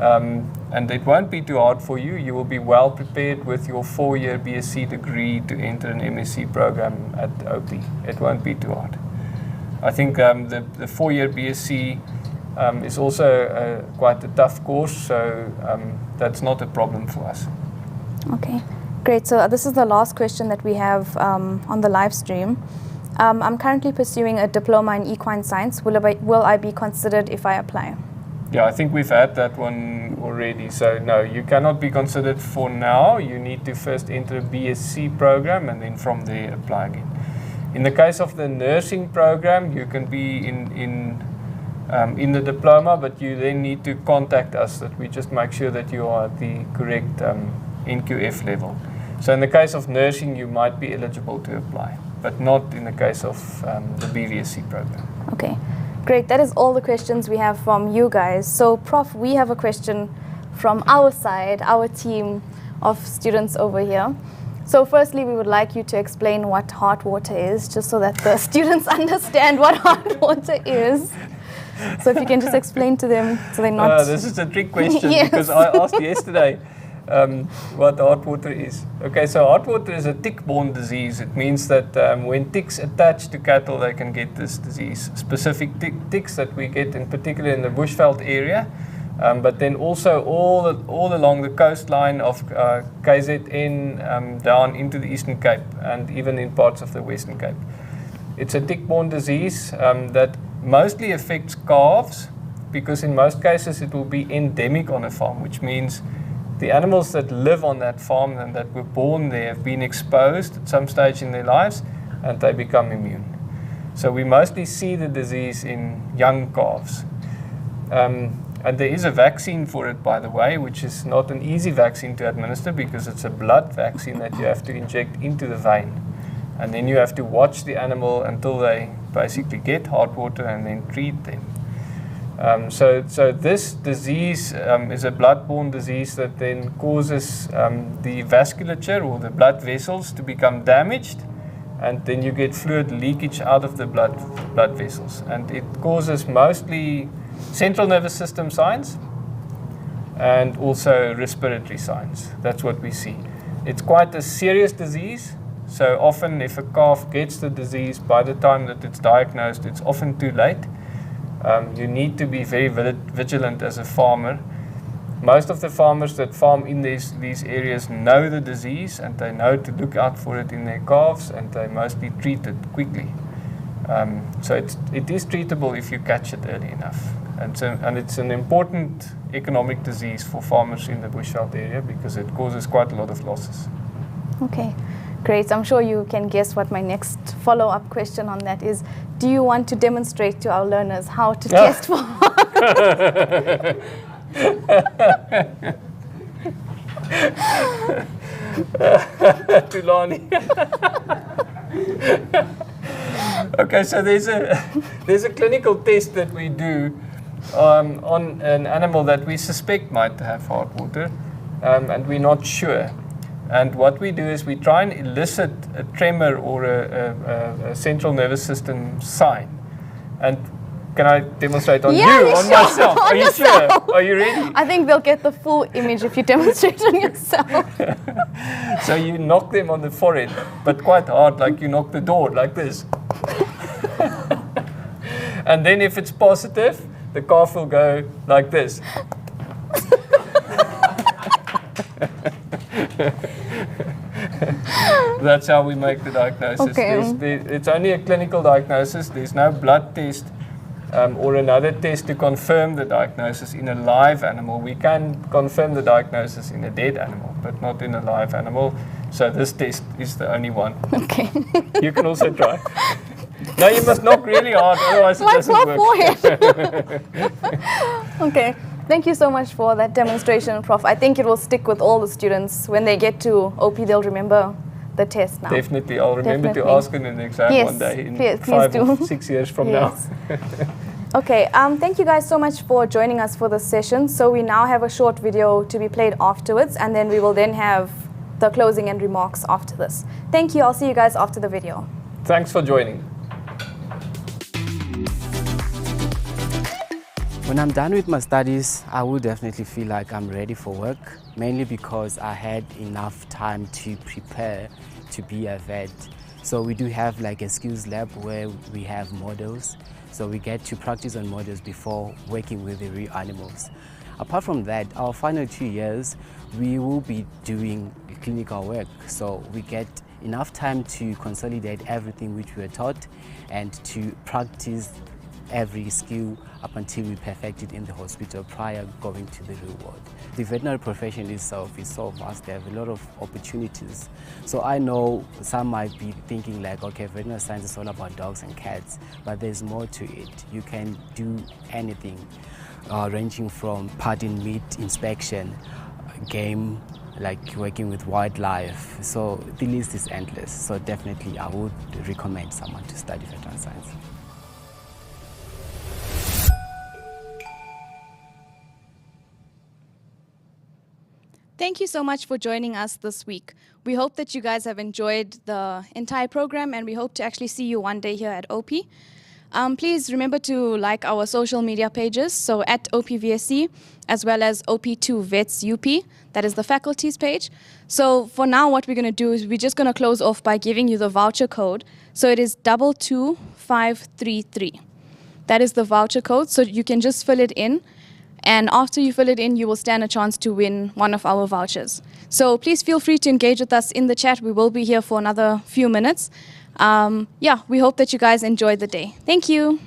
And it won't be too hard for you. You will be well prepared with your 4-year BSc degree to enter an MSc program at OP. It won't be too hard. I think the 4-year BSc is also quite a tough course, so that's not a problem for us. Okay. Great, so this is the last question that we have on the live stream. I'm currently pursuing a diploma in equine science. Will I be considered if I apply? Yeah, I think we've had that one already. So no, you cannot be considered for now. You need to first enter a BSc program and then from there apply again. In the case of the nursing program, you can be in the diploma, but you then need to contact us that we just make sure that you are at the correct NQF level. So in the case of nursing, you might be eligible to apply, but not in the case of the BVSC program. Okay, great. That is all the questions we have from you guys. So Prof, we have a question from our side, our team of students over here. So firstly, we would like you to explain what heart water is, just so that the students understand what heart water is. So if you can just explain to them so they're not... This is a trick question. Yes. Because I asked yesterday what heart water is. Okay, so heart water is a tick-borne disease. It means that when ticks attach to cattle, they can get this disease. Specific ticks that we get in particular in the bushveld area, but then also all along the coastline of KZN down into the Eastern Cape and even in parts of the Western Cape. It's a tick-borne disease that mostly affects calves, because in most cases it will be endemic on a farm, which means the animals that live on that farm and that were born there have been exposed at some stage in their lives and they become immune. So we mostly see the disease in young calves. And there is a vaccine for it, by the way, which is not an easy vaccine to administer because it's a blood vaccine that you have to inject into the vein. And then you have to watch the animal until they basically get heart water and then treat them. So this disease is a blood-borne disease that then causes the vasculature or the blood vessels to become damaged, and then you get fluid leakage out of the blood vessels. And it causes mostly central nervous system signs and also respiratory signs. That's what we see. It's quite a serious disease. So often if a calf gets the disease, by the time that it's diagnosed, it's often too late. You need to be very vigilant as a farmer. Most of the farmers that farm in these areas know the disease and they know to look out for it in their calves, and they mostly treat it quickly. So it is treatable if you catch it early enough. And it's an important economic disease for farmers in the bushveld area because it causes quite a lot of losses. Okay. Great. I'm sure you can guess what my next follow-up question on that is. Do you want to demonstrate to our learners how to test for Tulani. Okay, so there's a clinical test that we do on an animal that we suspect might have heart water, and we're not sure. And what we do is we try and elicit a tremor or a central nervous system sign. And can I demonstrate on myself? Are you sure? Are you ready? I think they'll get the full image if you demonstrate on yourself. So you knock them on the forehead, but quite hard, like you knock the door, like this. And then if it's positive, the calf will go like this. That's how we make the diagnosis. Okay. It's only a clinical diagnosis. There's no blood test or another test to confirm the diagnosis in a live animal. We can confirm the diagnosis in a dead animal, but not in a live animal. So this test is the only one. Okay. You can also try. No, you must knock really hard, otherwise it My doesn't poor work. forehead. Okay, thank you so much for that demonstration, Prof. I think it will stick with all the students. When they get to OP, they'll remember the test now. Definitely, I'll remember to ask in an exam Yes, one day in please 5 do. or 6 years from Yes. now. Okay, thank you guys so much for joining us for this session. So we now have a short video to be played afterwards, and then we will then have the closing and remarks after this. Thank you. I'll see you guys after the video. Thanks for joining. When I'm done with my studies, I will definitely feel like I'm ready for work, mainly because I had enough time to prepare to be a vet. So we do have like a skills lab where we have models. So we get to practice on models before working with the real animals. Apart from that, our final 2 years, we will be doing clinical work. So we get enough time to consolidate everything which we were taught and to practice every skill up until we perfect it in the hospital prior going to the real world. The veterinary profession itself is so vast, they have a lot of opportunities. So I know some might be thinking like, okay, veterinary science is all about dogs and cats, but there's more to it. You can do anything, ranging from parting meat inspection, game, like working with wildlife. So the list is endless. So definitely I would recommend someone to study veterinary science. Thank you so much for joining us this week. We hope that you guys have enjoyed the entire program, and we hope to actually see you one day here at OP. Please remember to like our social media pages, so at OPVSC, as well as OP2 Vets UP, that is the faculty's page. So for now, what we're going to do is we're just going to close off by giving you the voucher code. So it is 22533. That is the voucher code, so you can just fill it in. And after you fill it in, you will stand a chance to win one of our vouchers. So please feel free to engage with us in the chat. We will be here for another few minutes. Yeah, we hope that you guys enjoyed the day. Thank you.